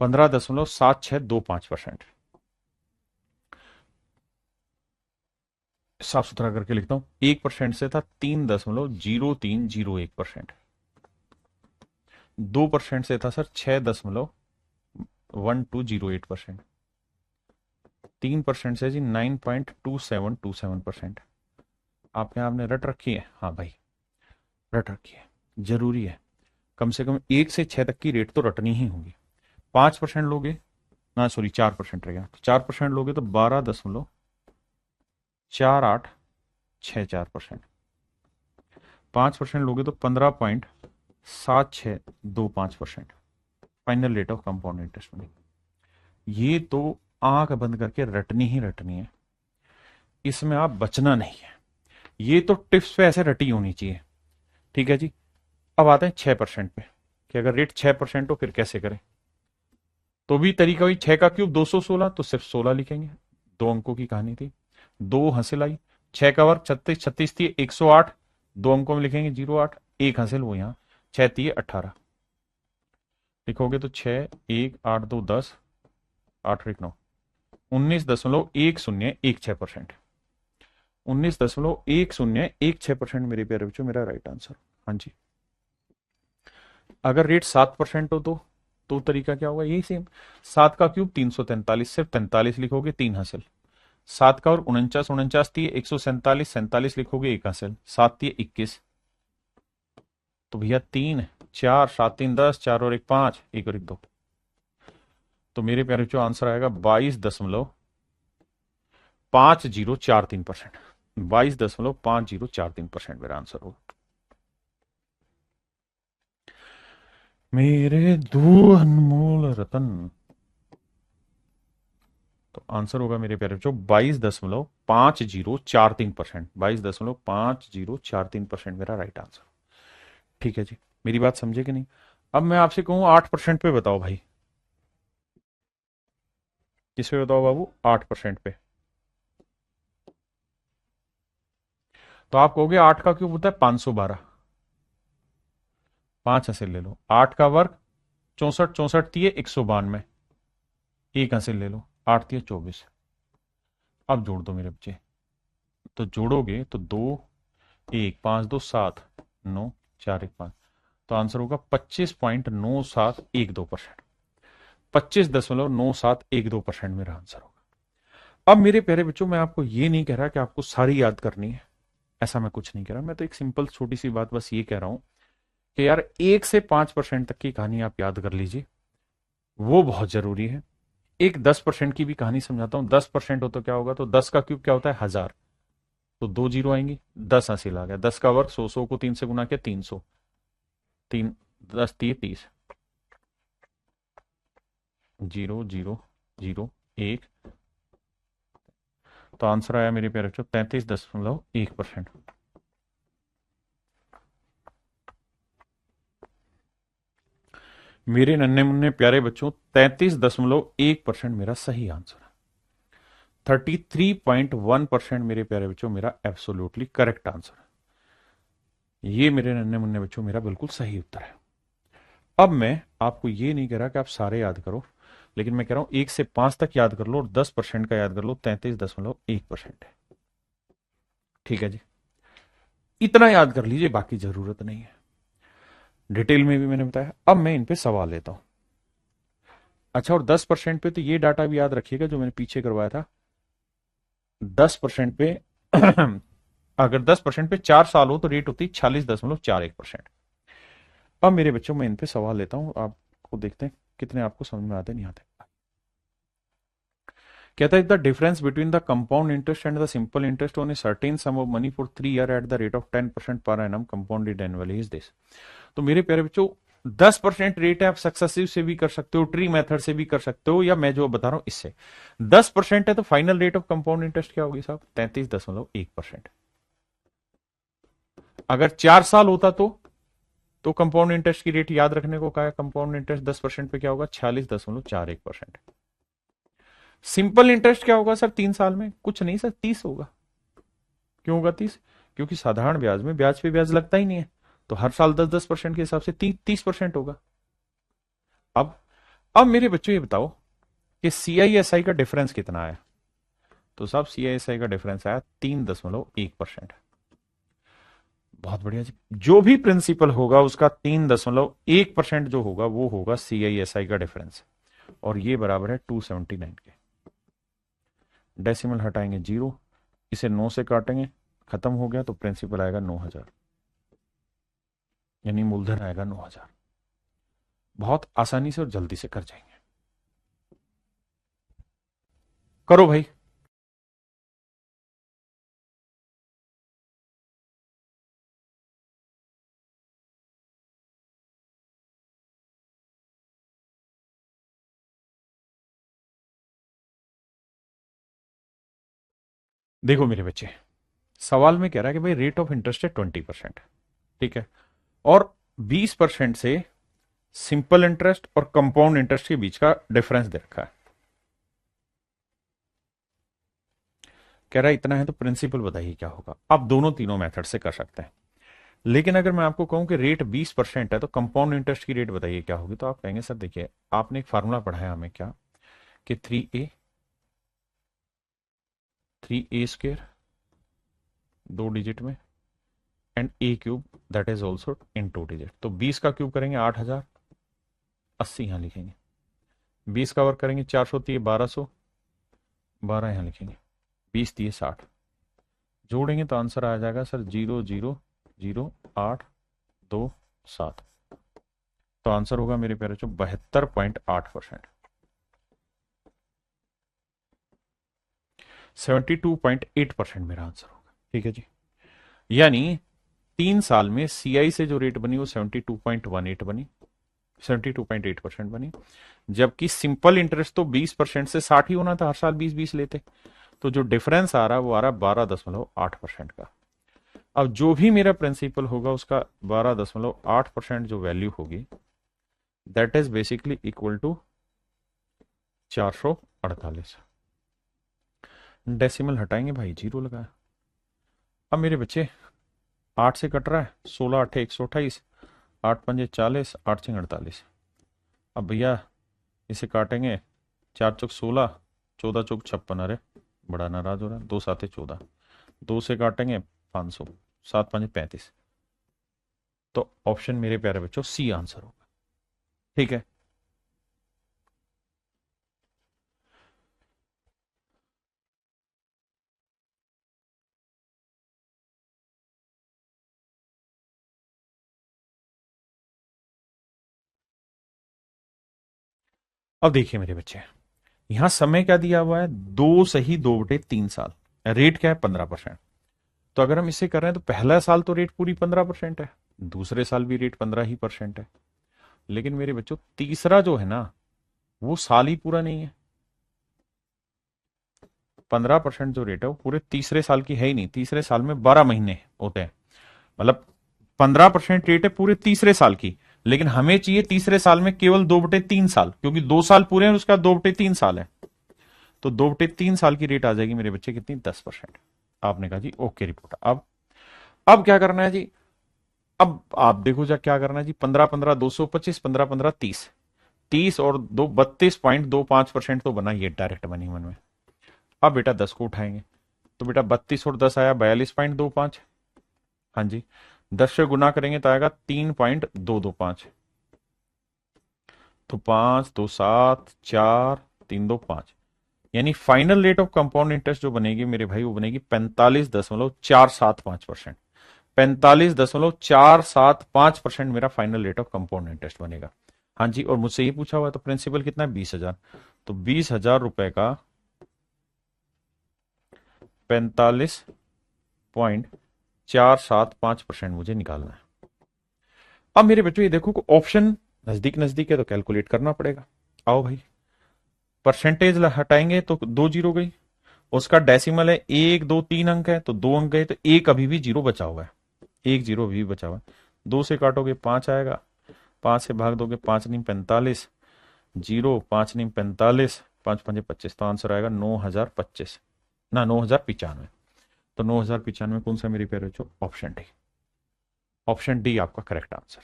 Speaker 1: 15.7625%। साफ सुथरा करके लिखता हूं, 1% से था 3.0301%। 2% से था सर 6.1208%। 3% से जी 9.2727%। आपने रट रखी है? हाँ भाई रट रखी है, जरूरी है। कम से कम 1 से 6 तक की रेट तो रटनी ही होगी। 5% लोगे ना, सॉरी 4% रह गया, तो 4% लोगे तो 12.4864%। 5% लोगे तो 15.7625%। Final rate of compound interest बनेगी। ये तो आंख बंद करके रटनी ही रटनी है, इसमें आप बचना नहीं है। ये तो टिप्स पे ऐसे रटी होनी चाहिए। ठीक है जी। अब आते हैं 6% पे, कि अगर रेट 6% हो फिर कैसे करें। तो भी तरीका वही, 6 का क्यूब 216, तो सिर्फ 16 लिखेंगे। 2 अंकों की कहानी थी। 2 हासिल आई, 6 का वर्ग 36, 36 थी 108, 2 अंकों में लिखेंगे 08, एक हासिल वो यहाँ 6 थी 18, लिखोगे तो 6 1 8 2 10, 8 1 9, 19.1016%। 19.1016% मेरे प्यारे बच्चों मेरा राइट आंसर। हाँ जी। अगर रेट 7% हो तो तरीका क्या होगा? यही सेम। 7 का क्यूब 343, सिर्फ 43 लिखोगे, 3 हासिल। 7 का और 49, 49 थी 147, 47 लिखोगे, 1 हासिल। 7 थी 21, तो भैया 3 4 7 3 10, 4 और 1 5, 1 और 1 2, तो मेरे प्यारे बच्चों आंसर आएगा 22.5043%। 22.5043% मेरा आंसर होगा। मेरे दो अनमोल रतन, तो आंसर होगा मेरे प्यारे बच्चों 22.5043%। 22.5043% मेरा राइट आंसर। ठीक है जी। मेरी बात समझे कि नहीं? अब मैं आपसे कहूं 8% पे बताओ भाई। किस पे बताओ बाबू? 8% पे। तो आप कहोगे 8 का क्यूब होता है 512, 5 हासिल ले लो। 8 का वर्ग 64, 64 थी 192, एक हासिल ले लो। 8 थी 24। अब जोड़ दो मेरे बच्चे, तो जोड़ोगे तो 2 1 5 2 7 9 4 1 5, तो आंसर होगा 25.9712%। 25.9712% मेरा आंसर होगा। अब मेरे प्यारे बच्चों, मैं आपको ये नहीं कह रहा कि आपको सारी याद करनी है, ऐसा मैं कुछ नहीं कह रहा। मैं तो एक सिंपल छोटी सी बात बस ये कह रहा हूं कि यार 1 से 5% तक की कहानी आप याद कर लीजिए, वो बहुत जरूरी है। एक 10% की भी कहानी समझाता हूं। 10% हो तो क्या होगा? तो 10 का क्यूब क्या होता है? 1000, तो 2 जीरो आएंगी, 10 हासिल आ गया। 10 का वर्ग 100, 100 को 3 से गुना किया 300, 3 10 30, 0 0 0 1, तो आंसर आया मेरे प्यारे बच्चों 33.1%। मेरे नन्हे मुन्ने प्यारे बच्चों 33.1% मेरा सही आंसर है। 33.1% मेरे प्यारे बच्चों मेरा एब्सोल्युटली करेक्ट आंसर है। ये मेरे नन्हे मुन्ने बच्चों मेरा बिल्कुल सही उत्तर है। अब मैं आपको ये नहीं कह रहा कि आप सारे याद करो, लेकिन मैं कह रहा हूं 1 से 5 तक याद कर लो और 10% का याद कर लो, 33.1% है। ठीक है जी, इतना याद कर लीजिए, बाकी जरूरत नहीं है। डिटेल में भी मैंने बताया। अब मैं इन पे सवाल लेता हूं। अच्छा, और 10% पे तो ये डाटा भी याद रखिएगा जो मैंने पीछे करवाया था। 10% पे अगर 10% पे 4 साल हो तो रेट होती है 46.41%। अब मेरे बच्चों, मैं इन पे सवाल लेता हूं, आपको देखते हैं कितने आपको समझ में आते नहीं आते। कहता है the difference between the compound interest and the simple interest on a certain some of money for 3 year at the rate of 10% per annum compounded annually is this. तो मेरे प्यारे बच्चों, 10% रेट है, आप सक्सेसिव से भी कर सकते हो, ट्री मेथड से भी कर सकते हो, या मैं जो बता रहा हूं इससे। 10% है तो final rate of compound interest क्या होगी साहब? 33.1%। अगर 4 साल होता तो कंपाउंड इंटरेस्ट की रेट याद रखने को कहा है। कंपाउंड इंटरेस्ट 10% पे क्या होगा? 46.41%। सिंपल इंटरेस्ट क्या होगा सर 3 साल में? कुछ नहीं सर, 30 होगा। क्यों होगा 30? क्योंकि साधारण ब्याज में ब्याज पे ब्याज लगता ही नहीं है, तो हर साल 10-10% के हिसाब से 30% होगा। अब अब मेरे बच्चों ये बताओ कि सीआईएसआई का डिफरेंस कितना आया? तो साहब सीआईएसआई का डिफरेंस आया 3.1%। बहुत बढ़िया जी। जो भी प्रिंसिपल होगा उसका 3.1% जो होगा वो होगा सीआईएसआई का डिफरेंस, और ये बराबर है 279 के। डेसिमल हटाएंगे 0, इसे 9 से काटेंगे, खत्म हो गया, तो प्रिंसिपल आएगा 9000, यानी मूलधन आएगा 9000। बहुत आसानी से और जल्दी से कर जाएंगे। करो भाई। देखो मेरे बच्चे, सवाल में कह रहा है कि भाई रेट ऑफ इंटरेस्ट है 20%, ठीक है, और 20% से सिंपल इंटरेस्ट और कंपाउंड इंटरेस्ट के बीच का डिफरेंस दे रखा है। कह रहा है इतना है, तो प्रिंसिपल बताइए क्या होगा। आप दोनों तीनों मेथड से कर सकते हैं, लेकिन अगर मैं आपको कहूं कि रेट 20% है तो कंपाउंड इंटरेस्ट की रेट बताइए क्या होगी, तो आप कहेंगे सर देखिए, आपने एक फार्मूला पढ़ाया हमें क्या, कि 3a दो डिजिट में and A cube that is also in 2 digit. तो 20 का क्यूब करेंगे 8000, 80 यहां लिखेंगे। 20 का वर्क करेंगे 400 दिए 1200, 12 यहां लिखेंगे। 20 दिए 60, जोड़ेंगे तो आंसर आ जाएगा सर 0.00827। तो आंसर होगा मेरे प्यारे बच्चों 72.8%, 72.8% मेरा आंसर होगा। ठीक है जी, यानी 3 साल में सीआई से जो रेट बनी वो 72.18 बनी, 72.8% बनी। जबकि सिंपल इंटरेस्ट तो 20% से 60 ही होना था, हर साल 20-20 लेते, तो जो डिफरेंस आ रहा है वो आ रहा है 12.8% का। अब जो भी मेरा प्रिंसिपल होगा उसका 12.8% जो वैल्यू होगी, that is basically equal to 448। Decimal हटाएंगे भाई, 0 लगाया। अब मेरे बच्चे 8 से कट रहा है, 16 8 128, 8 पंजे 40, 8 6 48। अब भैया इसे काटेंगे, 4 चौक 16, 14 चौक 56, अरे बड़ा नाराज हो रहा है, 2 7 14, 2 से काटेंगे 500, 7 5 35। तो ऑप्शन मेरे प्यारे बच्चों सी आंसर होगा। ठीक है, अब देखिए मेरे बच्चे, यहां समय क्या दिया हुआ है? 2 सही 2 बटे 3 साल, रेट क्या है? 15%। तो अगर हम इसे कर रहे हैं तो पहला साल तो रेट पूरी 15% है, दूसरे साल भी रेट 15% है, लेकिन मेरे बच्चों तीसरा जो है ना, वो साल ही पूरा नहीं है। 15% जो रेट है वो पूरे तीसरे साल की है ही नहीं, तीसरे साल में 12 महीने होते हैं, मतलब 15% रेट है पूरे तीसरे साल की, लेकिन हमें चाहिए तीसरे साल में केवल 2 बटे 3 साल, क्योंकि 2 साल पूरे हैं और उसका 2 बटे 3 साल है। तो 2 बटे 3 साल की रेट आ जाएगी मेरे बच्चे कितनी? 10%। आपने कहा जी ओके रिपोर्ट। अब क्या करना है जी? अब आप देखो जा क्या करना है जी, 15 15 225, 15 15 30, 30 और 32.25% तो बना ये डायरेक्ट मनी मन में। अब बेटा 10 को उठाएंगे, तो बेटा 32 और 10 आया 42.25। हाँ जी, 10 से गुना करेंगे तो आएगा 3.225। तो 5 2 7 4 3 2 5, यानी final rate of compound interest जो बनेगी मेरे भाई वो बनेगी 45.475%। 45.475% मेरा final rate of compound interest बनेगा। हाँ जी, और मुझसे ये पूछा हुआ है तो प्रिंसिपल कितना है 20,000, तो 20,000 रुपए का 45.475% मुझे निकालना है। अब मेरे बच्चों ये देखो को ऑप्शन नजदीक नजदीक है तो कैलकुलेट करना पड़ेगा। आओ भाई, परसेंटेज हटाएंगे तो 2 जीरो गई, उसका डेसिमल है 1 2 3 अंक है तो 2 अंक गए, तो एक अभी भी जीरो बचा हुआ है, एक जीरो अभी भी बचा हुआ है। 2 से काटोगे 5 आएगा, 5 से भाग दोगे 5 नहीं 45, जीरो 5 नहीं 45, 5 5 25, तो आंसर आएगा 9,025 ना 9,095। तो 9,095 कौन सा मेरी प्यारे बच्चों, ऑप्शन डी। ऑप्शन डी आपका करेक्ट आंसर।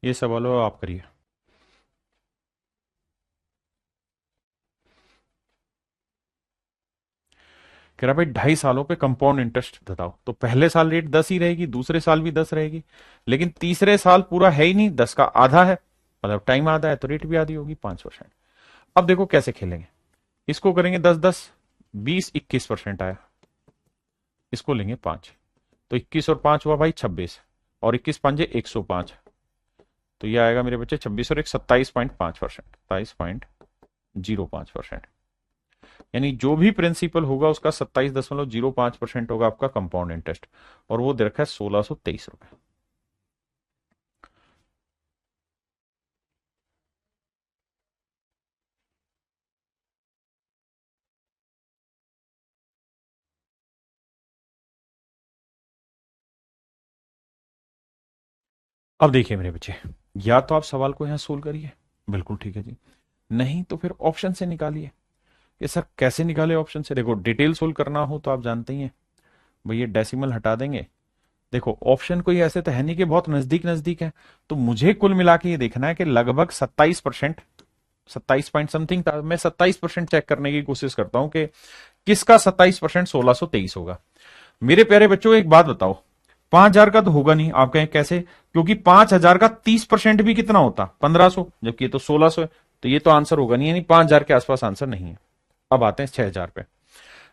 Speaker 1: ये सवाल हो आप करिए। कह रहा भाई 2.5 सालों पे कंपाउंड इंटरेस्ट बताओ, तो पहले साल रेट 10 ही रहेगी, दूसरे साल भी 10 रहेगी, लेकिन तीसरे साल पूरा है ही नहीं, 10 का आधा है, मतलब टाइम आधा है तो रेट भी आधी होगी 5%। अब देखो कैसे खेलेंगे, इसको करेंगे 10 10, 20 21% आया, इसको लेंगे 5, तो 21 और 5 हुआ भाई 26, और 21 पंजे 105, तो ये आएगा मेरे बच्चे 26 और 1 27.5%, 27.05%। यानी जो भी प्रिंसिपल होगा उसका 27.05% होगा आपका कंपाउंड इंटरेस्ट, और वो दे रखा है 1,623 रुपए। अब देखिए मेरे बच्चे, या तो आप सवाल को यहां सोल्व करिए, बिल्कुल ठीक है जी, नहीं तो फिर ऑप्शन से निकालिए। ये सर कैसे निकाले ऑप्शन से, देखो डिटेल सोल्व करना हो तो आप जानते ही हैं भैया, डेसिमल हटा देंगे। देखो ऑप्शन कोई ऐसे तो है नहीं कि बहुत नजदीक नजदीक है, तो मुझे कुल मिला के ये देखना है कि लगभग 27%, 27 पॉइंट समथिंग था, मैं 27% चेक करने की कोशिश करता हूं कि किसका 27% 1,623 होगा। मेरे प्यारे बच्चों एक बात बताओ, 5,000 का तो होगा नहीं, आप कहें कैसे, क्योंकि 5,000 का 30% भी कितना होता 1,500, जबकि ये तो 1,600 है, तो ये तो आंसर होगा नहीं, यानी 5,000 के आसपास आंसर नहीं है। अब आते हैं 6,000 पे,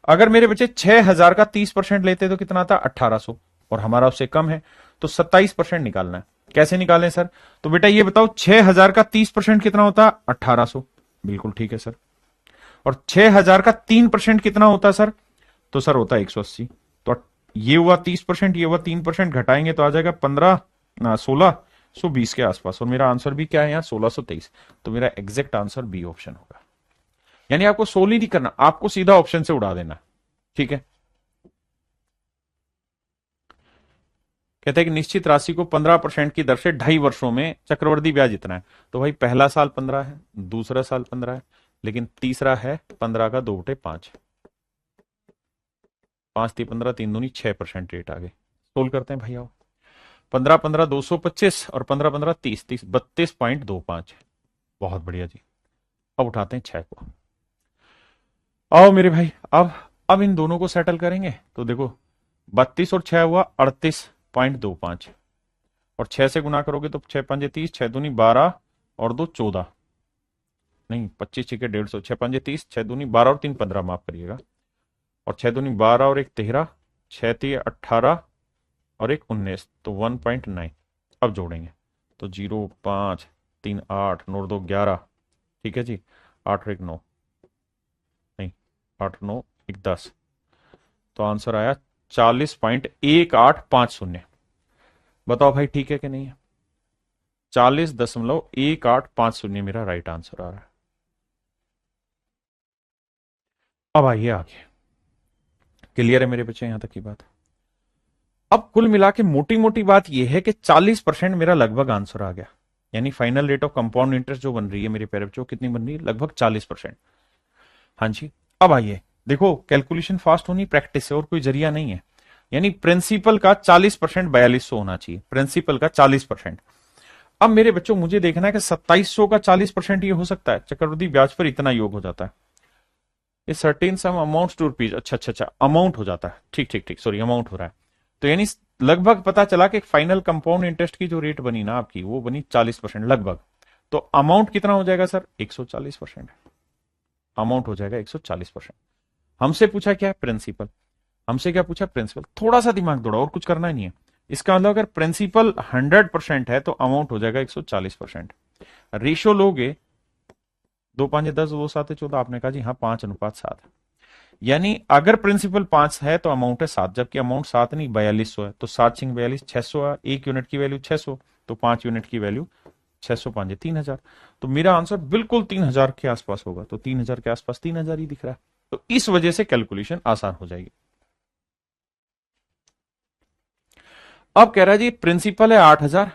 Speaker 1: अगर मेरे बच्चे 6,000 का 30% लेते तो कितना था 1,800, और हमारा उससे कम है, तो 27% निकालना है। कैसे निकालें सर, तो बेटा ये बताओ 6,000 का 30% कितना होता 1,800, बिल्कुल ठीक है सर, और 6,000 का 3% कितना होता सर, तो सर होता है 180, तो ये हुआ 30%, ये हुआ 3%, घटाएंगे तो आ जाएगा 15 ना 1,620 के आसपास, और मेरा आंसर भी क्या है यहाँ 1,623, तो मेरा एग्जैक्ट आंसर बी ऑप्शन होगा। यानी आपको सोल्व ही नहीं करना, आपको सीधा ऑप्शन से उड़ा देना, ठीक है। कहते हैं कि निश्चित राशि को 15% की दर से 2.5 वर्षों में चक्रवृद्धि ब्याज इतना है, तो भाई पहला साल 15 है, दूसरा साल 15 है, लेकिन तीसरा है 15 का 2/5, 5 3 15, 3 दूनी 6% रेट आ गए। सोल्व करते हैं भैया, 15 15 225 और 15 15 30 30, 32.25, बहुत बढ़िया जी। अब उठाते हैं 6 को, आओ मेरे भाई, अब इन दोनों को सेटल करेंगे, तो देखो 32 और 6 हुआ 38.25, और 6 से गुना करोगे तो 6 5 30, 6 दूनी 12 और 2 14, नहीं 25 6 150, 6 5 30, 6 दूनी 12 और 3 15, माफ करिएगा, और 6 दूनी 12 और 1 13, 6 3 18 और 1 19, तो 1.9। अब जोड़ेंगे तो 0 5 3 8 9 2 11, ठीक है जी, 8 और 1 9, नहीं 8 9 1 10, तो आंसर आया 40.1850। बताओ भाई ठीक है कि नहीं है, 40.1850 मेरा राइट आंसर आ रहा है। अब आइए आगे, क्लियर है मेरे बच्चे यहां तक की बात। अब कुल मिला के मोटी मोटी बात यह है कि 40% मेरा लगभग आंसर आ गया, यानी final rate of compound interest जो बन रही है मेरे प्यारे बच्चों, कितनी बन रही है, लगभग 40%। हाँ जी, अब आइए देखो कैलकुलेशन फास्ट होनी प्रैक्टिस से, और कोई जरिया नहीं है। यानी प्रिंसिपल का 40% 4200 होना चाहिए, प्रिंसिपल का 40%। अब मेरे बच्चों मुझे देखना है कि 2700 का 40% ये हो सकता है, चक्रवृद्धि ब्याज पर इतना योग हो जाता है, ये certain sum amount to rupees, अच्छा अच्छा अच्छा, अमाउंट हो जाता है, ठीक ठीक ठीक, सॉरी अमाउंट हो रहा है। तो यानी लगभग पता चला कि फाइनल कंपाउंड इंटरेस्ट की जो रेट बनी ना आपकी, वो बनी 40% लगभग। तो अमाउंट कितना हो जाएगा सर, 140%। अमाउंट हो जाएगा 140%। हमसे पूछा क्या है, प्रिंसिपल। हमसे क्या पूछा, प्रिंसिपल। थोड़ा सा दिमाग दौड़ा, और कुछ करना ही नहीं है। इसका मतलब अगर प्रिंसिपल 100% है तो अमाउंट हो जाएगा 140%। रेशियो लोगे, 2 5 10, 2 7 14, आपने कहा जी हाँ 5:7 है। यानी अगर प्रिंसिपल 5 है तो अमाउंट है 7, जबकि अमाउंट 7 नहीं 4200 है, तो 7×42 600 है, 1 यूनिट की वैल्यू 600, तो 5 यूनिट की वैल्यू 600 5 3000। तो मेरा आंसर बिल्कुल 3000 के आसपास होगा, तो 3000 के आसपास 3000 ही दिख रहा है, तो इस वजह से कैलकुलेशन आसान हो जाएगी। अब कह रहा है जी प्रिंसिपल है 8000,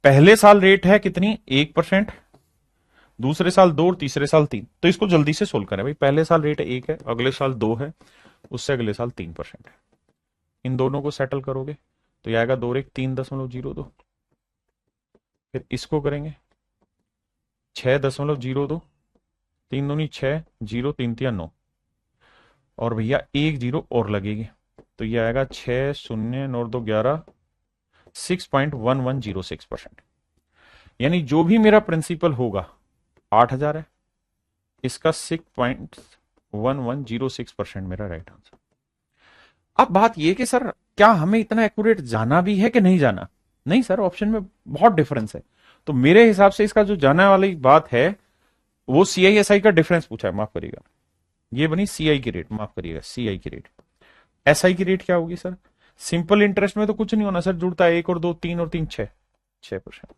Speaker 1: पहले साल रेट है कितनी, 1%, दूसरे साल 2 और तीसरे साल 3। तो इसको जल्दी से सोल्व करें भाई, पहले साल रेट 1 है, अगले साल 2 है, उससे अगले साल 3% है। इन दोनों को सेटल करोगे तो यह आएगा 2 और 1 3.02। फिर इसको करेंगे 6.02, 3 दूनी 6, 0 3 3 9, और भैया 1 0 और लगेगी, तो यह आएगा 6 0 9 2 11, 6.1106%। यानी जो भी मेरा प्रिंसिपल होगा 8000 है, इसका 6.1106% मेरा राइट आंसर। अब बात यह कि सर क्या हमें इतना एक्यूरेट जाना भी है कि नहीं जाना, नहीं सर, ऑप्शन में बहुत डिफरेंस है। तो मेरे हिसाब से इसका जो जाना वाली बात है वो CI/SI का डिफरेंस पूछा है, माफ करिएगा, ये बनी CI की रेट, माफ करिएगा CI की रेट। SI की रेट क्या होगी सर, सिंपल इंटरेस्ट में तो कुछ नहीं होना सर, जुड़ता है 1 और 2 3 और 3 6%।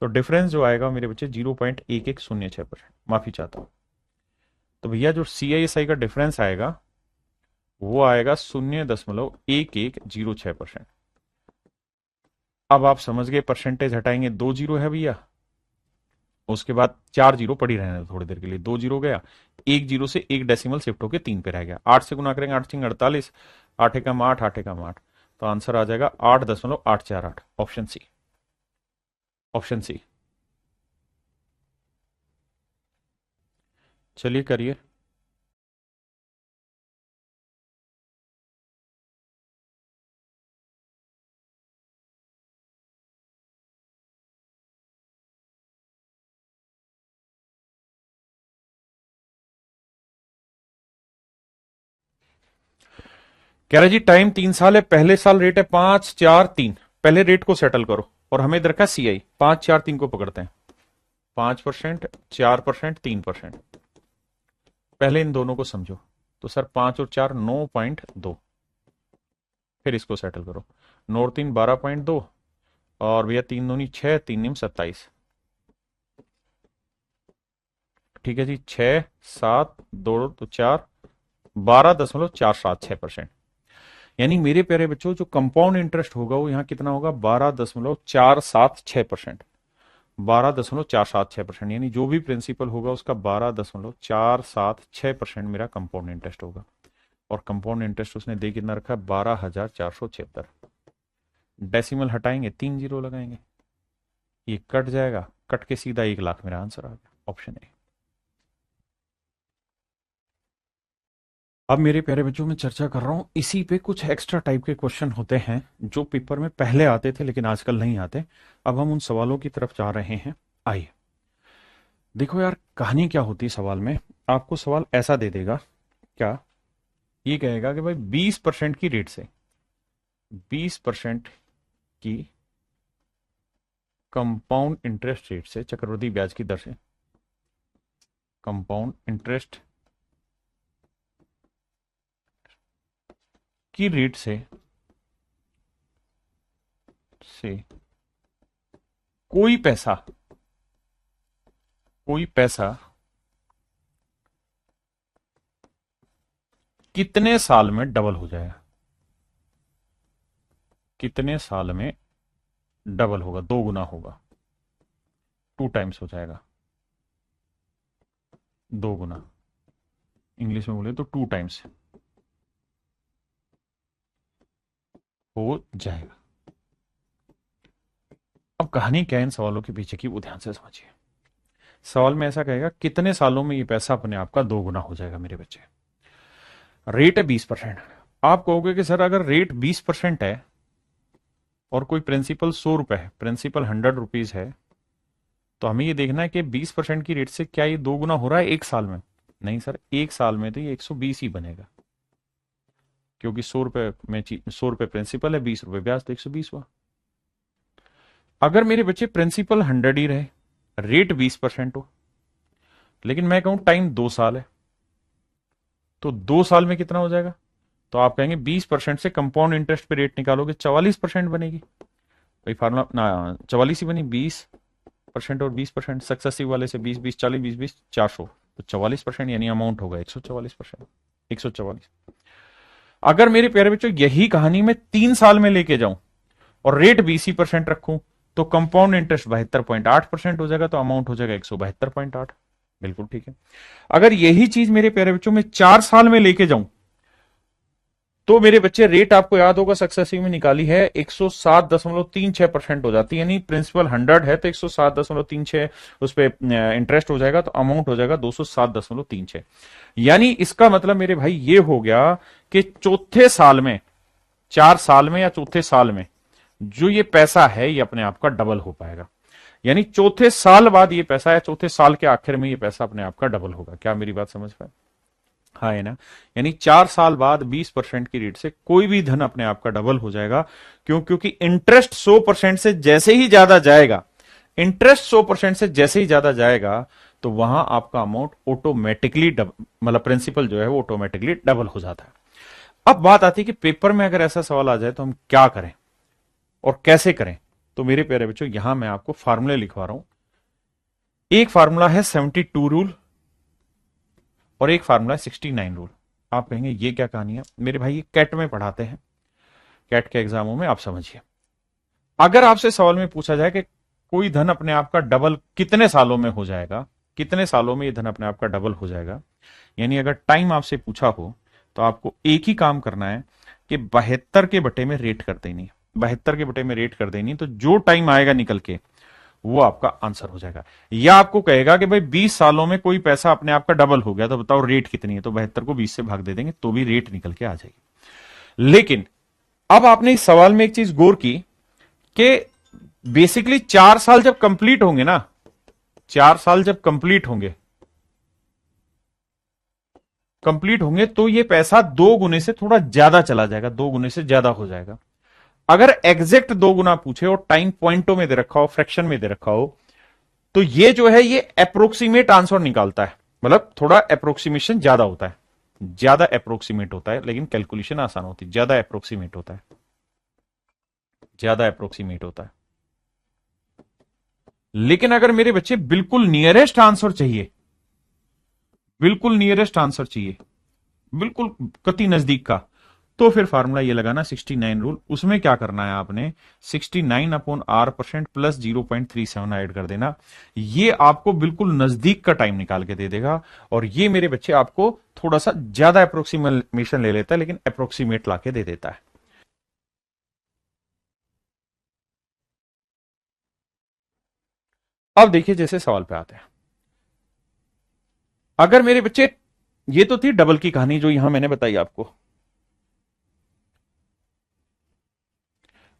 Speaker 1: तो डिफरेंस जो आएगा मेरे बच्चे 0.1106%, माफी चाहता हूं। तो भैया जो CI/SI का डिफरेंस आएगा वो आएगा 0.1106%। अब आप समझ गए, परसेंटेज हटाएंगे 2 0 है भैया, उसके बाद 4 0 पड़ी रहने दो थोड़ी देर के लिए, 2 0 गया, 1 0 से 1 डेसिमल शिफ्ट होकर 3 पे रह गया, 8 से गुना करेंगे, 8×3 = 48, 8 एकम 8, 8 एकम 8, तो आंसर आ जाएगा 8.848, ऑप्शन सी, ऑप्शन सी। चलिए करिए। कह रहे जी टाइम 3 साल है, पहले साल रेट है 5 4 3, पहले रेट को सेटल करो, और हमें इधर का CI 5 4 3 को पकड़ते हैं, 5%, 4%, 3%। पहले इन दोनों को समझो, तो सर 5 और 4 9.2, फिर इसको सेटल करो, 9 और 3 12.2, और भैया 3 दूनी 6, 3 निम 27, ठीक है जी, 6 7 2 तो 4, 12.476%। यानी मेरे प्यारे बच्चों जो कंपाउंड इंटरेस्ट होगा वो यहाँ कितना होगा, 12.476%, 12.476%। यानी जो भी प्रिंसिपल होगा उसका 12.476% मेरा कंपाउंड इंटरेस्ट होगा, और कंपाउंड इंटरेस्ट उसने दे कितना रखा है, 12,476। डेसिमल हटाएंगे 3 0 लगाएंगे, ये कट जाएगा, कट के सीधा 1 लाख मेरा आंसर आ गया, ऑप्शन ए। अब मेरे प्यारे बच्चों में चर्चा कर रहा हूं इसी पे, कुछ एक्स्ट्रा टाइप के क्वेश्चन होते हैं जो पेपर में पहले आते थे लेकिन आजकल नहीं आते। अब हम उन सवालों की तरफ जा रहे हैं, आइए। देखो यार कहानी क्या होती है सवाल में, आपको सवाल ऐसा दे देगा, क्या ये कहेगा कि भाई 20% की रेट से, 20% की कंपाउंड इंटरेस्ट रेट से, चक्रवृद्धि ब्याज की दर से, कंपाउंड इंटरेस्ट की रेट से कोई पैसा, कोई पैसा कितने साल में डबल हो जाएगा, कितने साल में डबल होगा, 2 गुना होगा, 2 टाइम्स हो जाएगा, 2 गुना, इंग्लिश में बोले तो 2 टाइम्स। हो जाएगा। अब कहानी क्या है इन सवालों के पीछे की, वो ध्यान से समझिए। सवाल में ऐसा कहेगा कितने सालों में ये पैसा अपने आप का दोगुना हो जाएगा मेरे बच्चे। रेट है 20%। आप कहोगे कि सर अगर रेट 20% है और कोई प्रिंसिपल 100 रुपए है, प्रिंसिपल 100 रुपीज है, तो हमें ये देखना है कि 20% की रेट से क्या ये दोगुना हो रहा है एक साल में। नहीं सर, एक साल में तो ये 120 ही बनेगा, क्योंकि 100 रुपए में 100 रुपए प्रिंसिपल है, 20 रुपए ब्याज, तो 120 हुआ। अगर मेरे बच्चे प्रिंसिपल 100 ही रहे, रेट 20% हो, लेकिन मैं कहूं टाइम 2 साल है, तो 2 साल में कितना हो जाएगा? तो आप कहेंगे 20% से कंपाउंड इंटरेस्ट पे रेट निकालोगे 44% बनेगी। भाई फार्मूला ना 44 ही बनी, 20% और 20%, सक्सेसिव वाले से 20 20 40 20 20 400, तो 44% यानी अमाउंट होगा 144%, 144। अगर मेरे प्यारे बच्चों यही कहानी में 3 साल में लेके जाऊं और रेट 20% रखूं, तो कंपाउंड इंटरेस्ट 72.8% हो जाएगा, तो अमाउंट हो जाएगा 172.8। बिल्कुल ठीक है। अगर यही चीज मेरे प्यारे बच्चों में 4 साल में लेके जाऊं, तो मेरे बच्चे रेट आपको याद होगा सक्सेसिव में निकाली है 107.36% हो जाती है, यानी प्रिंसिपल 100 है तो 107.36 उस पर इंटरेस्ट हो जाएगा, तो अमाउंट हो जाएगा 207.36। यानी इसका मतलब मेरे भाई ये हो गया कि चौथे साल में, 4 साल में या चौथे साल में जो ये पैसा है ये अपने आप का डबल हो पाएगा। यानी चौथे साल बाद ये पैसा, या चौथे साल के आखिर में ये पैसा अपने आप का डबल होगा। क्या मेरी बात समझ पाए? हाँ है ना। यानी 4 साल बाद 20% की रेट से कोई भी धन अपने आप का डबल हो जाएगा। क्यों? क्योंकि इंटरेस्ट 100% से जैसे ही ज्यादा जाएगा, इंटरेस्ट 100% से जैसे ही ज्यादा जाएगा, तो वहां आपका अमाउंट ऑटोमेटिकली मतलब प्रिंसिपल जो है वो ऑटोमेटिकली डबल हो जाता है। अब बात आती है कि पेपर में अगर ऐसा सवाल आ जाए तो हम क्या करें और कैसे करें। तो मेरे प्यारे बच्चों यहां मैं आपको फार्मूले लिखवा रहा हूं। एक फार्मूला है 72 रूल और एक फार्मूला है 69 रूल। आप कहेंगे ये क्या कहानी है मेरे भाई? ये कैट में पढ़ाते हैं, कैट के एग्जामों में। आप समझिए, अगर आपसे सवाल में पूछा जाए कि कोई धन अपने आप का डबल कितने सालों में हो जाएगा, कितने सालों में ये धन अपने आप का डबल हो जाएगा, यानी अगर टाइम आपसे पूछा हो, तो आपको एक ही काम करना है कि 72 के बटे में रेट कर देनी है। 72 के बटे में रेट कर देनी, तो जो टाइम आएगा निकल के वो आपका आंसर हो जाएगा। या आपको कहेगा कि भाई 20 सालों में कोई पैसा अपने आप का डबल हो गया, तो बताओ रेट कितनी है, तो 72 को 20 से भाग दे देंगे तो भी रेट निकल के आ जाएगी। लेकिन अब आपने इस सवाल में एक चीज गौर की कि बेसिकली 4 साल जब कंप्लीट होंगे ना, 4 साल जब कंप्लीट होंगे तो ये पैसा 2 गुने से थोड़ा ज्यादा चला जाएगा, 2 गुने से ज्यादा हो जाएगा। अगर एग्जैक्ट 2 गुना पूछे और टाइम पॉइंटों में दे रखा हो, फ्रैक्शन में दे रखा हो, तो ये जो है ये अप्रोक्सीमेट आंसर निकालता है, मतलब थोड़ा अप्रोक्सीमेशन ज्यादा होता है, ज्यादा अप्रोक्सीमेट होता है, लेकिन कैलकुलेशन आसान होती है, ज्यादा अप्रोक्सीमेट होता है, ज्यादा अप्रोक्सीमेट होता है। लेकिन अगर मेरे बच्चे बिल्कुल नियरेस्ट आंसर चाहिए, बिल्कुल नियरेस्ट आंसर चाहिए, बिल्कुल कति नजदीक का, तो फिर फार्मूला ये लगाना 69 रूल। उसमें क्या करना है आपने, 69/r% प्लस 0.37 ऐड कर देना। ये आपको बिल्कुल नजदीक का टाइम निकाल के दे देगा। और ये मेरे बच्चे आपको थोड़ा सा ज्यादा अप्रोक्सीमेशन ले लेता है, लेकिन अप्रोक्सीमेट लाके दे देता है। अब देखिए जैसे सवाल पे आते हैं, अगर मेरे बच्चे, ये तो थी डबल की कहानी जो यहां मैंने बताई आपको।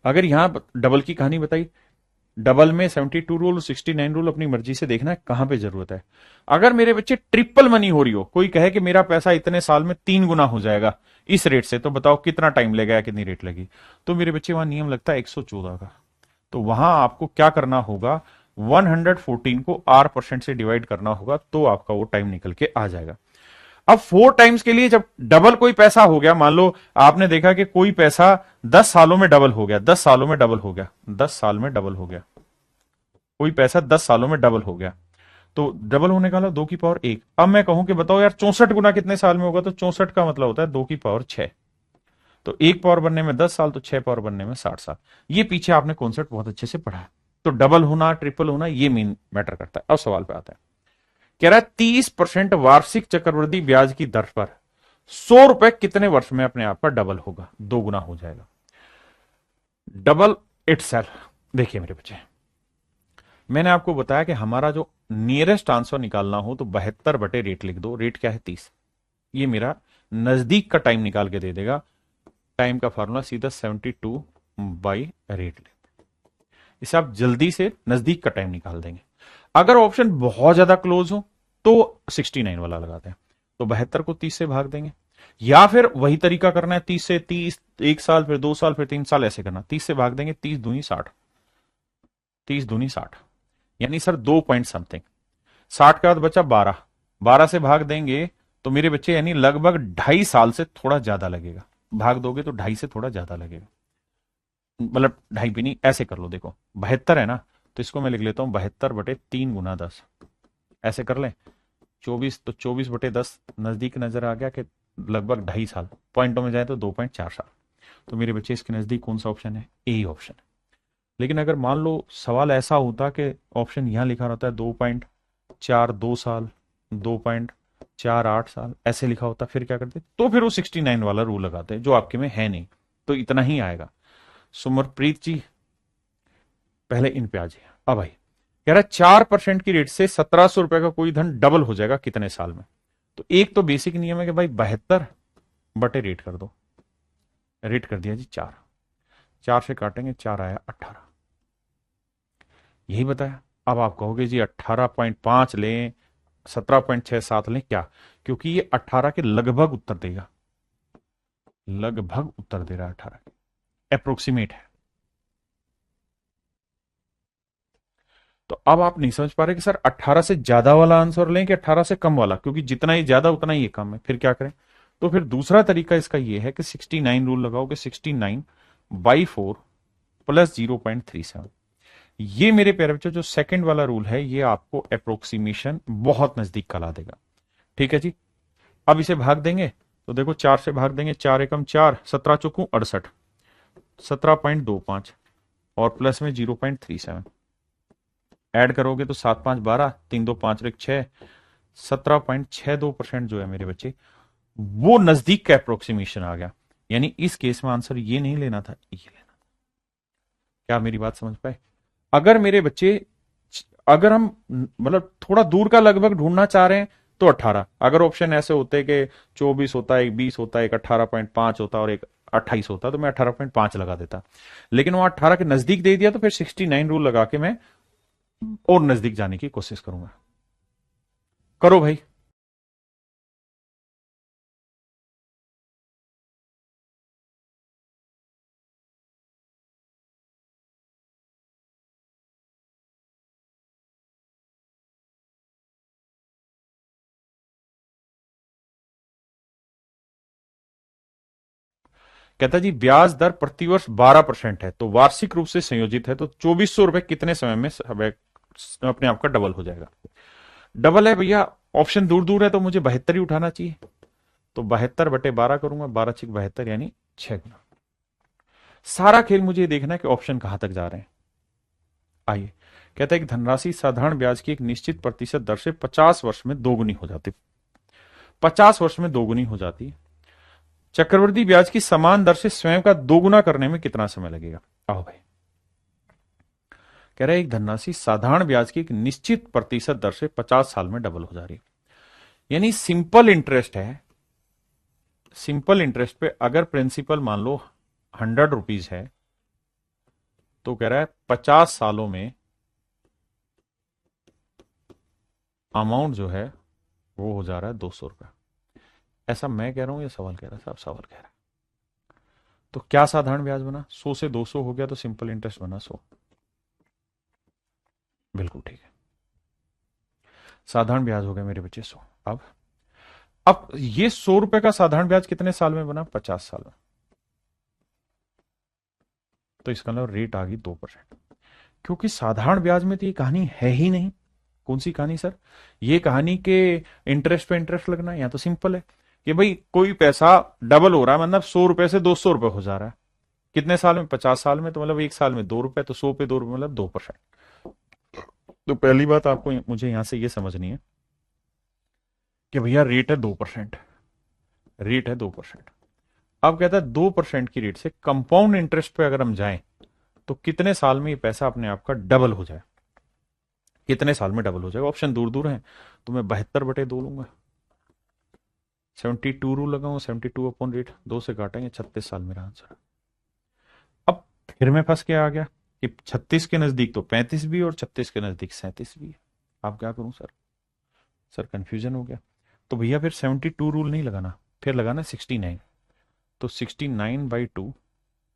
Speaker 1: अगर यहां डबल की कहानी बताई, डबल में 72 रूल 69 रूल अपनी मर्जी से देखना है कहां पे जरूरत है। अगर मेरे बच्चे ट्रिपल मनी हो रही हो, कोई कहे कि मेरा पैसा इतने साल में 3 गुना हो जाएगा इस रेट से, तो बताओ कितना टाइम लगेगा, कितनी रेट लगी। तो मेरे बच्चे वहां नियम लगता है 114 का। तो वहां आपको क्या करना होगा, 114 को R% से डिवाइड करना होगा, तो आपका वो टाइम निकल के आ जाएगा। अब 4 टाइम्स के लिए जब डबल कोई पैसा हो गया, मान लो आपने देखा कि कोई पैसा 10 सालों में डबल हो गया, 10 सालों में डबल हो गया, 10 साल में डबल हो गया, कोई पैसा 10 सालों में डबल हो गया, तो डबल होने का मतलब 2 की पावर 1। अब मैं कहूं कि बताओ यार 64 गुना कितने साल में होगा, तो 64 का मतलब होता है 2 की पावर 6। तो 1 पावर बनने में 10 साल, तो 6 पावर बनने में 60 साल। ये पीछे आपने कॉन्सेप्ट बहुत अच्छे से पढ़ा है। तो डबल होना, ट्रिपल होना, ये मेन मैटर करता है। अब सवाल पे आता है, कह रहा है 30% वार्षिक चक्रवृद्धि ब्याज की दर पर 100 रुपए कितने वर्ष में अपने आप का डबल होगा, 2 गुना हो जाएगा। Double itself. देखिए मेरे बच्चे, मैंने आपको बताया कि हमारा जो नियरेस्ट आंसर निकालना हो तो 72 बटे रेट लिख दो। रेट क्या है? 30। ये मेरा नजदीक का टाइम निकाल के दे देगा। टाइम का फॉर्मूला सीधा 72 बाई रेट ले, इसे आप जल्दी से नजदीक का टाइम निकाल देंगे। अगर ऑप्शन बहुत ज्यादा क्लोज हो तो 69 वाला लगाते हैं। तो 72 को 30 से भाग देंगे, या फिर वही तरीका करना है, 30 से 30, 1 साल, फिर 2 साल, फिर 3 साल, ऐसे करना। 30 से भाग देंगे, 30 दूनी 60, 30 दूनी 60, यानी सर 2 पॉइंट समथिंग। 60 के बाद बचा 12, 12 से भाग देंगे तो मेरे बच्चे यानी लगभग 2.5 साल से थोड़ा ज्यादा लगेगा। भाग दोगे तो 2.5 से थोड़ा ज्यादा लगेगा, मतलब 2.5 भी नहीं, ऐसे कर लो। देखो 72 है ना, तो इसको मैं लिख लेता हूं 72/3 × 10, ऐसे कर लें। 24, तो 24/10 नजदीक नजर आ गया कि लगभग 2.5 साल। पॉइंटों में जाए तो 2.4 साल। तो मेरे बच्चे इसके नजदीक कौन सा ऑप्शन है? ए ही ऑप्शन है। लेकिन अगर मान लो सवाल ऐसा होता कि ऑप्शन यहां लिखा रहता है 2.42 साल, 2.48 साल, ऐसे लिखा होता, फिर क्या करते? तो फिर वो 69 वाला रूल लगाते हैं, जो आपके में है नहीं, तो इतना ही आएगा। सुमरप्रीत जी पहले इन पे आ जाइए। अब भाई कह रहा है 4% की रेट से 1700 रुपए का कोई धन डबल हो जाएगा कितने साल में? तो एक तो बेसिक नियम है कि भाई 72 बटे रेट कर दो। रेट कर दिया जी 4, 4 से काटेंगे 4 आया 18, यही बताया। अब आप कहोगे जी 18.5 लें, 17.67 लें, क्या? क्योंकि ये 18 के लगभग उत्तर देगा, लगभग उत्तर दे रहा है 18 के, अप्रोक्सीमेट है। तो अब आप नहीं समझ पा रहे कि सर 18 से ज्यादा वाला आंसर लें कि 18 से कम वाला, क्योंकि जितना ही ज्यादा उतना ही ये कम है, फिर क्या करें? तो फिर दूसरा तरीका इसका ये है कि 69 रूल लगाओगे, 69/4 प्लस 0.37। ये मेरे प्यारे बच्चों जो सेकंड वाला रूल है, ये आपको अप्रोक्सीमेशन बहुत नजदीक का ला देगा। ठीक है जी। अब इसे भाग देंगे तो देखो 4 से भाग देंगे, 4 एकम 4, 17 चौकू 68, 17.25 और प्लस में 0.37। ऐड करोगे तो 7×5 = 12, 3×2 = 5, 17.62% जो है मेरे बच्चे, वो नजदीक का अप्रोक्सीमेशन आ गया। यानी इस केस में आंसर ये नहीं लेना था, ये लेना था। क्या मेरी बात समझ पाए? अगर मेरे बच्चे, अगर हम मतलब थोड़ा दूर का लगभग ढूंढना चाह रहे हैं तो 18। अगर ऑप्शन ऐसे होते कि 24 होता है, एक 20 होता है, एक 18.5 होता और एक 28 होता, तो मैं 18.5 लगा देता। लेकिन वो 18 के नजदीक दे दिया, तो फिर 69 रूल लगा के मैं और नजदीक जाने की कोशिश करूंगा। करो भाई। कहता जी ब्याज दर प्रतिवर्ष 12% है, तो वार्षिक रूप से संयोजित है, तो 2400 रुपए कितने समय में अपने आप का डबल हो जाएगा? डबल है भैया, ऑप्शन दूर दूर है, तो मुझे 72 ही उठाना चाहिए। तो 72/12 करूंगा, 12×6 = 72, यानी 6 गुना। सारा खेल मुझे देखना है कि ऑप्शन कहां तक जा रहे हैं। आइए, कहता है कि धनराशि साधारण ब्याज की एक निश्चित प्रतिशत दर से 50 वर्ष में दोगुनी हो जाती, 50 वर्ष में दोगुनी हो जाती है। चक्रवृद्धि ब्याज की समान दर से स्वयं का दोगुना करने में कितना समय लगेगा? आओ भाई। कह रहे हैं एक धनराशि साधारण ब्याज की एक निश्चित प्रतिशत दर से 50 साल में डबल हो जा रही है, यानी सिंपल इंटरेस्ट है। सिंपल इंटरेस्ट पे अगर प्रिंसिपल मान लो 100 रुपीज है, तो कह रहा है 50 सालों में अमाउंट जो है वो हो जा रहा है 200 रुपया। ऐसा मैं कह रहा हूं या सवाल कह रहा है? साहब सवाल कह रहा है। तो क्या साधारण ब्याज बना? 100 से 200 हो गया, तो सिंपल इंटरेस्ट बना 100। बिल्कुल ठीक है, साधारण ब्याज हो गया मेरे बच्चे 100। अब ये 100 रुपए का साधारण ब्याज कितने साल में बना? 50 साल में। तो इसका मतलब रेट आ गई 2%। क्योंकि साधारण ब्याज में तो ये कहानी है ही नहीं। कौन सी कहानी सर? ये कहानी के इंटरेस्ट पे इंटरेस्ट लगना, या तो सिंपल है कि भाई कोई पैसा डबल हो रहा है, मतलब 100 रुपए से 200 रुपए हो जा रहा है। कितने साल में? 50 साल में। तो मतलब एक साल में 2 रुपए, तो 100 पे 2 रुपए मतलब 2%। तो पहली बात आपको मुझे यहां से ये समझनी है कि भैया रेट है 2%, रेट है 2%। अब कहता है 2% की रेट से कंपाउंड इंटरेस्ट पे अगर हम जाएं तो कितने साल में ये पैसा अपने आप का डबल हो जाए, कितने साल में डबल हो जाएगा? ऑप्शन दूर दूर है, तो मैं 72/2 लूंगा, 72 रूल लगाऊंगा, 72/8, 2 से काटेंगे, 36 साल मेरा आंसर। अब फिर मैं फंस के आ गया कि 36 के नजदीक तो 35 भी और 36 के नजदीक 37 भी है। आप क्या करूं सर? सर कंफ्यूजन हो गया। तो भैया फिर 72 रूल नहीं लगाना, फिर लगाना 69। तो 69/2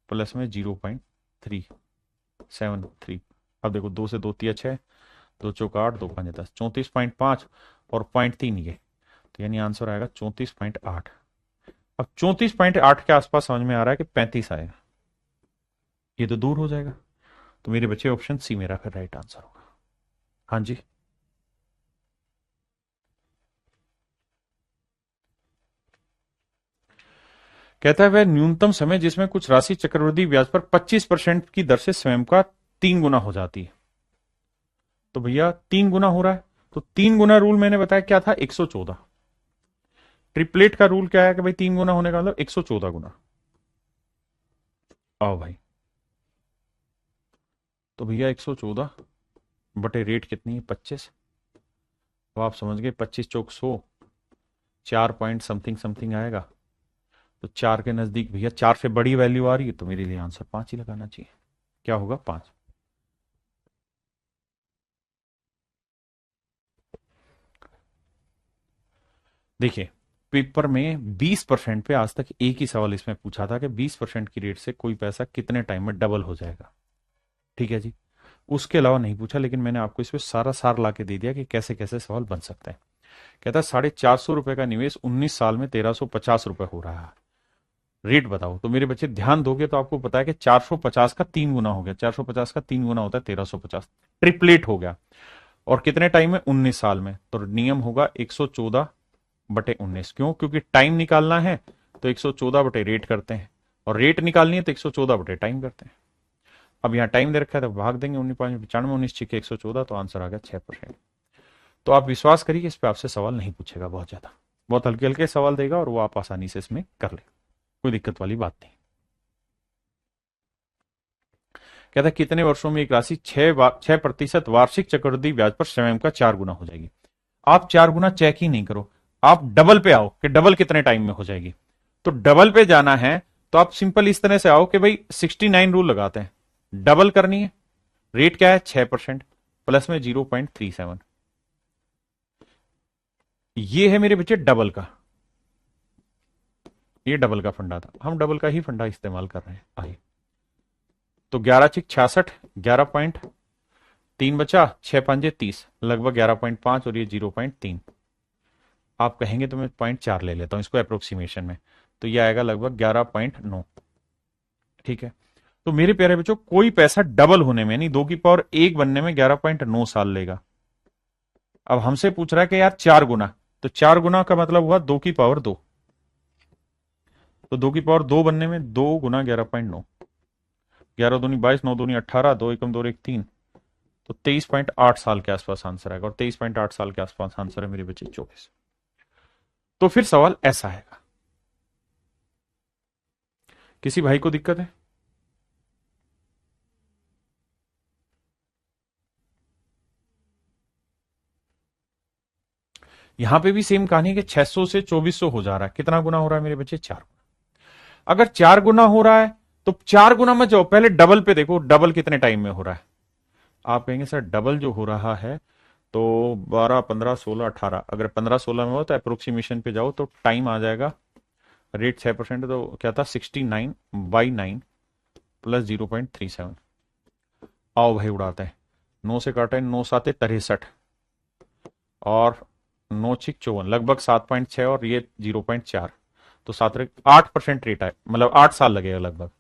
Speaker 1: प्लस में 0.373। अब देखो, 2 से 2 तिया 6, 2 चौका 8, 2 5 10, 34.5 और 0.3 ये, तो यानी आंसर आएगा 34.8। अब 34.8 के आसपास समझ में आ रहा है कि 35 आएगा, ये तो दूर हो जाएगा। तो मेरे बच्चे ऑप्शन सी मेरा फिर राइट आंसर होगा। हाँ जी। कहता है वह न्यूनतम समय जिसमें कुछ राशि चक्रवृद्धि ब्याज पर 25% की दर से स्वयं का 3 गुना हो जाती है। तो भैया 3 गुना हो रहा है, तो 3 गुना रूल मैंने बताया क्या था? 114। ट्रिपलेट का रूल क्या है कि भाई 3 गुना होने का मतलब 114 गुना। आओ भाई, तो भैया 114 बटे रेट कितनी है? 25। तो आप समझ गए, 25 चौक 100, 4 पॉइंट समथिंग समथिंग आएगा। तो 4 के नजदीक भैया 4 से बड़ी वैल्यू आ रही है, तो मेरे लिए आंसर 5 ही लगाना चाहिए। क्या होगा? 5। देखिए, पेपर में 20% पे आज तक एक ही सवाल इसमें पूछा था कि 20% की रेट से कोई पैसा कितने टाइम में डबल हो जाएगा। ठीक है जी, उसके अलावा नहीं पूछा, लेकिन मैंने आपको इसमें सारा सार ला के दे दिया कि कैसे कैसे सवाल बन सकते हैं। कहता है 450 रुपए का निवेश 19 साल में 1350 रुपए हो रहा है, रेट बताओ। तो मेरे बच्चे ध्यान दोगे तो आपको पता है कि 450 का 3 गुना हो गया, 450 का 3 गुना होता है 1350, ट्रिपलेट हो गया। और कितने टाइम में? 19 साल में। तो नियम होगा 114/19। क्यों? क्योंकि टाइम निकालना है तो 114/रेट करते हैं, और रेट निकालनी है तो 114/टाइम करते हैं। अब यहाँ टाइम दे रखा है तो भाग देंगे, 19×5 = 95, 19 × 114, तो आंसर आ गया 6%। तो आप विश्वास करिए, इस पे आपसे सवाल नहीं पूछेगा बहुत ज्यादा, बहुत हल्के हल्के सवाल देगा और वो आप आसानी से इसमें कर ले, कोई दिक्कत वाली बात नहीं। कहता है कितने वर्षों में एक राशि 6% वार्षिक चक्रवृद्धि ब्याज पर स्वयं का 4 गुना हो जाएगी? आप 4 गुना चेक ही नहीं करो, आप डबल पे आओ कि डबल कितने टाइम में हो जाएगी। तो डबल पे जाना है तो आप सिंपल इस तरह से आओ कि भाई 69 रूल लगाते हैं, डबल करनी है। रेट क्या है? 6% प्लस में 0.37। ये है मेरे बच्चे डबल का, ये डबल का फंडा था, हम डबल का ही फंडा इस्तेमाल कर रहे हैं। आइए, तो 11×6 = 66, 11.3 बचा, 6×5 = 30, लगभग 11.5, और ये 0.3। आप कहेंगे तो मैं 0.4 ले लेता हूं इसको अप्रोक्सीमेशन में, तो ये आएगा लगभग 11.9। ठीक है, तो मेरे प्यारे बच्चों, कोई पैसा डबल होने में, यानी 2 की पावर 1 बनने में 11.9 साल लेगा। अब हमसे पूछ रहा है कि यार 4 गुना, तो 4 गुना का मतलब हुआ 2 की पावर 2, तो 2 की पावर 2 बनने में 2 × 11.9, 11×2 = 22, 9×2 = 18, 2 × 1 = 3, तो 23.8 साल के आसपास आंसर आएगा, और 23.8 साल के आसपास आंसर है मेरे बच्चे 24। तो फिर सवाल ऐसा है, किसी भाई को दिक्कत है? यहां पे भी सेम कहानी है कि 600 से 2400 हो जा रहा है, कितना गुना हो रहा है मेरे बच्चे? 4 गुना। अगर 4 गुना हो रहा है तो 4 गुना मत जाओ, पहले डबल पे देखो, डबल कितने टाइम में हो रहा है। आप कहेंगे सर डबल जो हो रहा है तो 12, 15, 16, 18, अगर 15, 16 में हो तो अप्रोक्सीमेशन पे जाओ तो टाइम आ जाएगा, रेट 6%, तो क्या था? 69/9 प्लस 0.37। आओ भाई उड़ाते हैं, 9 से काटे, 9×7 = 63, और 9×6 = 54, लगभग 7.6, और ये 0.4, तो 8% रेट है, मतलब 8 साल लगेगा लगभग।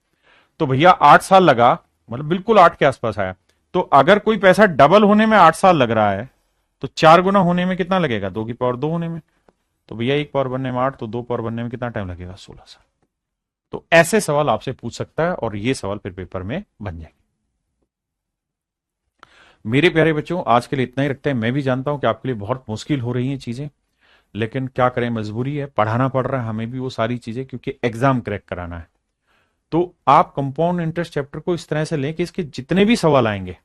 Speaker 1: तो भैया 8 साल लगा, मतलब बिल्कुल 8 के आसपास आया। तो अगर कोई पैसा डबल होने में 8 साल लग रहा है, तो 4 गुना होने में कितना लगेगा? 2 की पावर 2 होने में। तो भैया 1 पावर बनने में 8, तो 2 पावर बनने में कितना टाइम लगेगा? 16 साल। तो ऐसे सवाल आपसे पूछ सकता है, और ये सवाल फिर पेपर में बन जाएंगे। मेरे प्यारे बच्चों, आज के लिए इतना ही रखते हैं। मैं भी जानता हूं कि आपके लिए बहुत मुश्किल हो रही हैं चीजें, लेकिन क्या करें, मजबूरी है, पढ़ाना पड़ रहा है हमें भी वो सारी चीजें, क्योंकि एग्जाम क्रैक कराना है। तो आप कंपाउंड इंटरेस्ट चैप्टर को इस तरह से लें कि इसके जितने भी सवाल आएंगे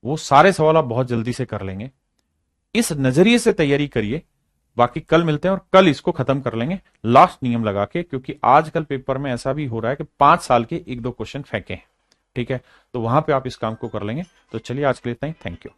Speaker 1: वो सारे सवाल आप बहुत जल्दी से कर लेंगे। इस नजरिए से तैयारी करिए। बाकी कल मिलते हैं और कल इसको खत्म कर लेंगे लास्ट नियम लगा के, क्योंकि आजकल पेपर में ऐसा भी हो रहा है कि 5 साल के 1-2 क्वेश्चन फेंके हैं। ठीक है, तो वहां पे आप इस काम को कर लेंगे। तो चलिए आज के लिए इतना ही। Thank you.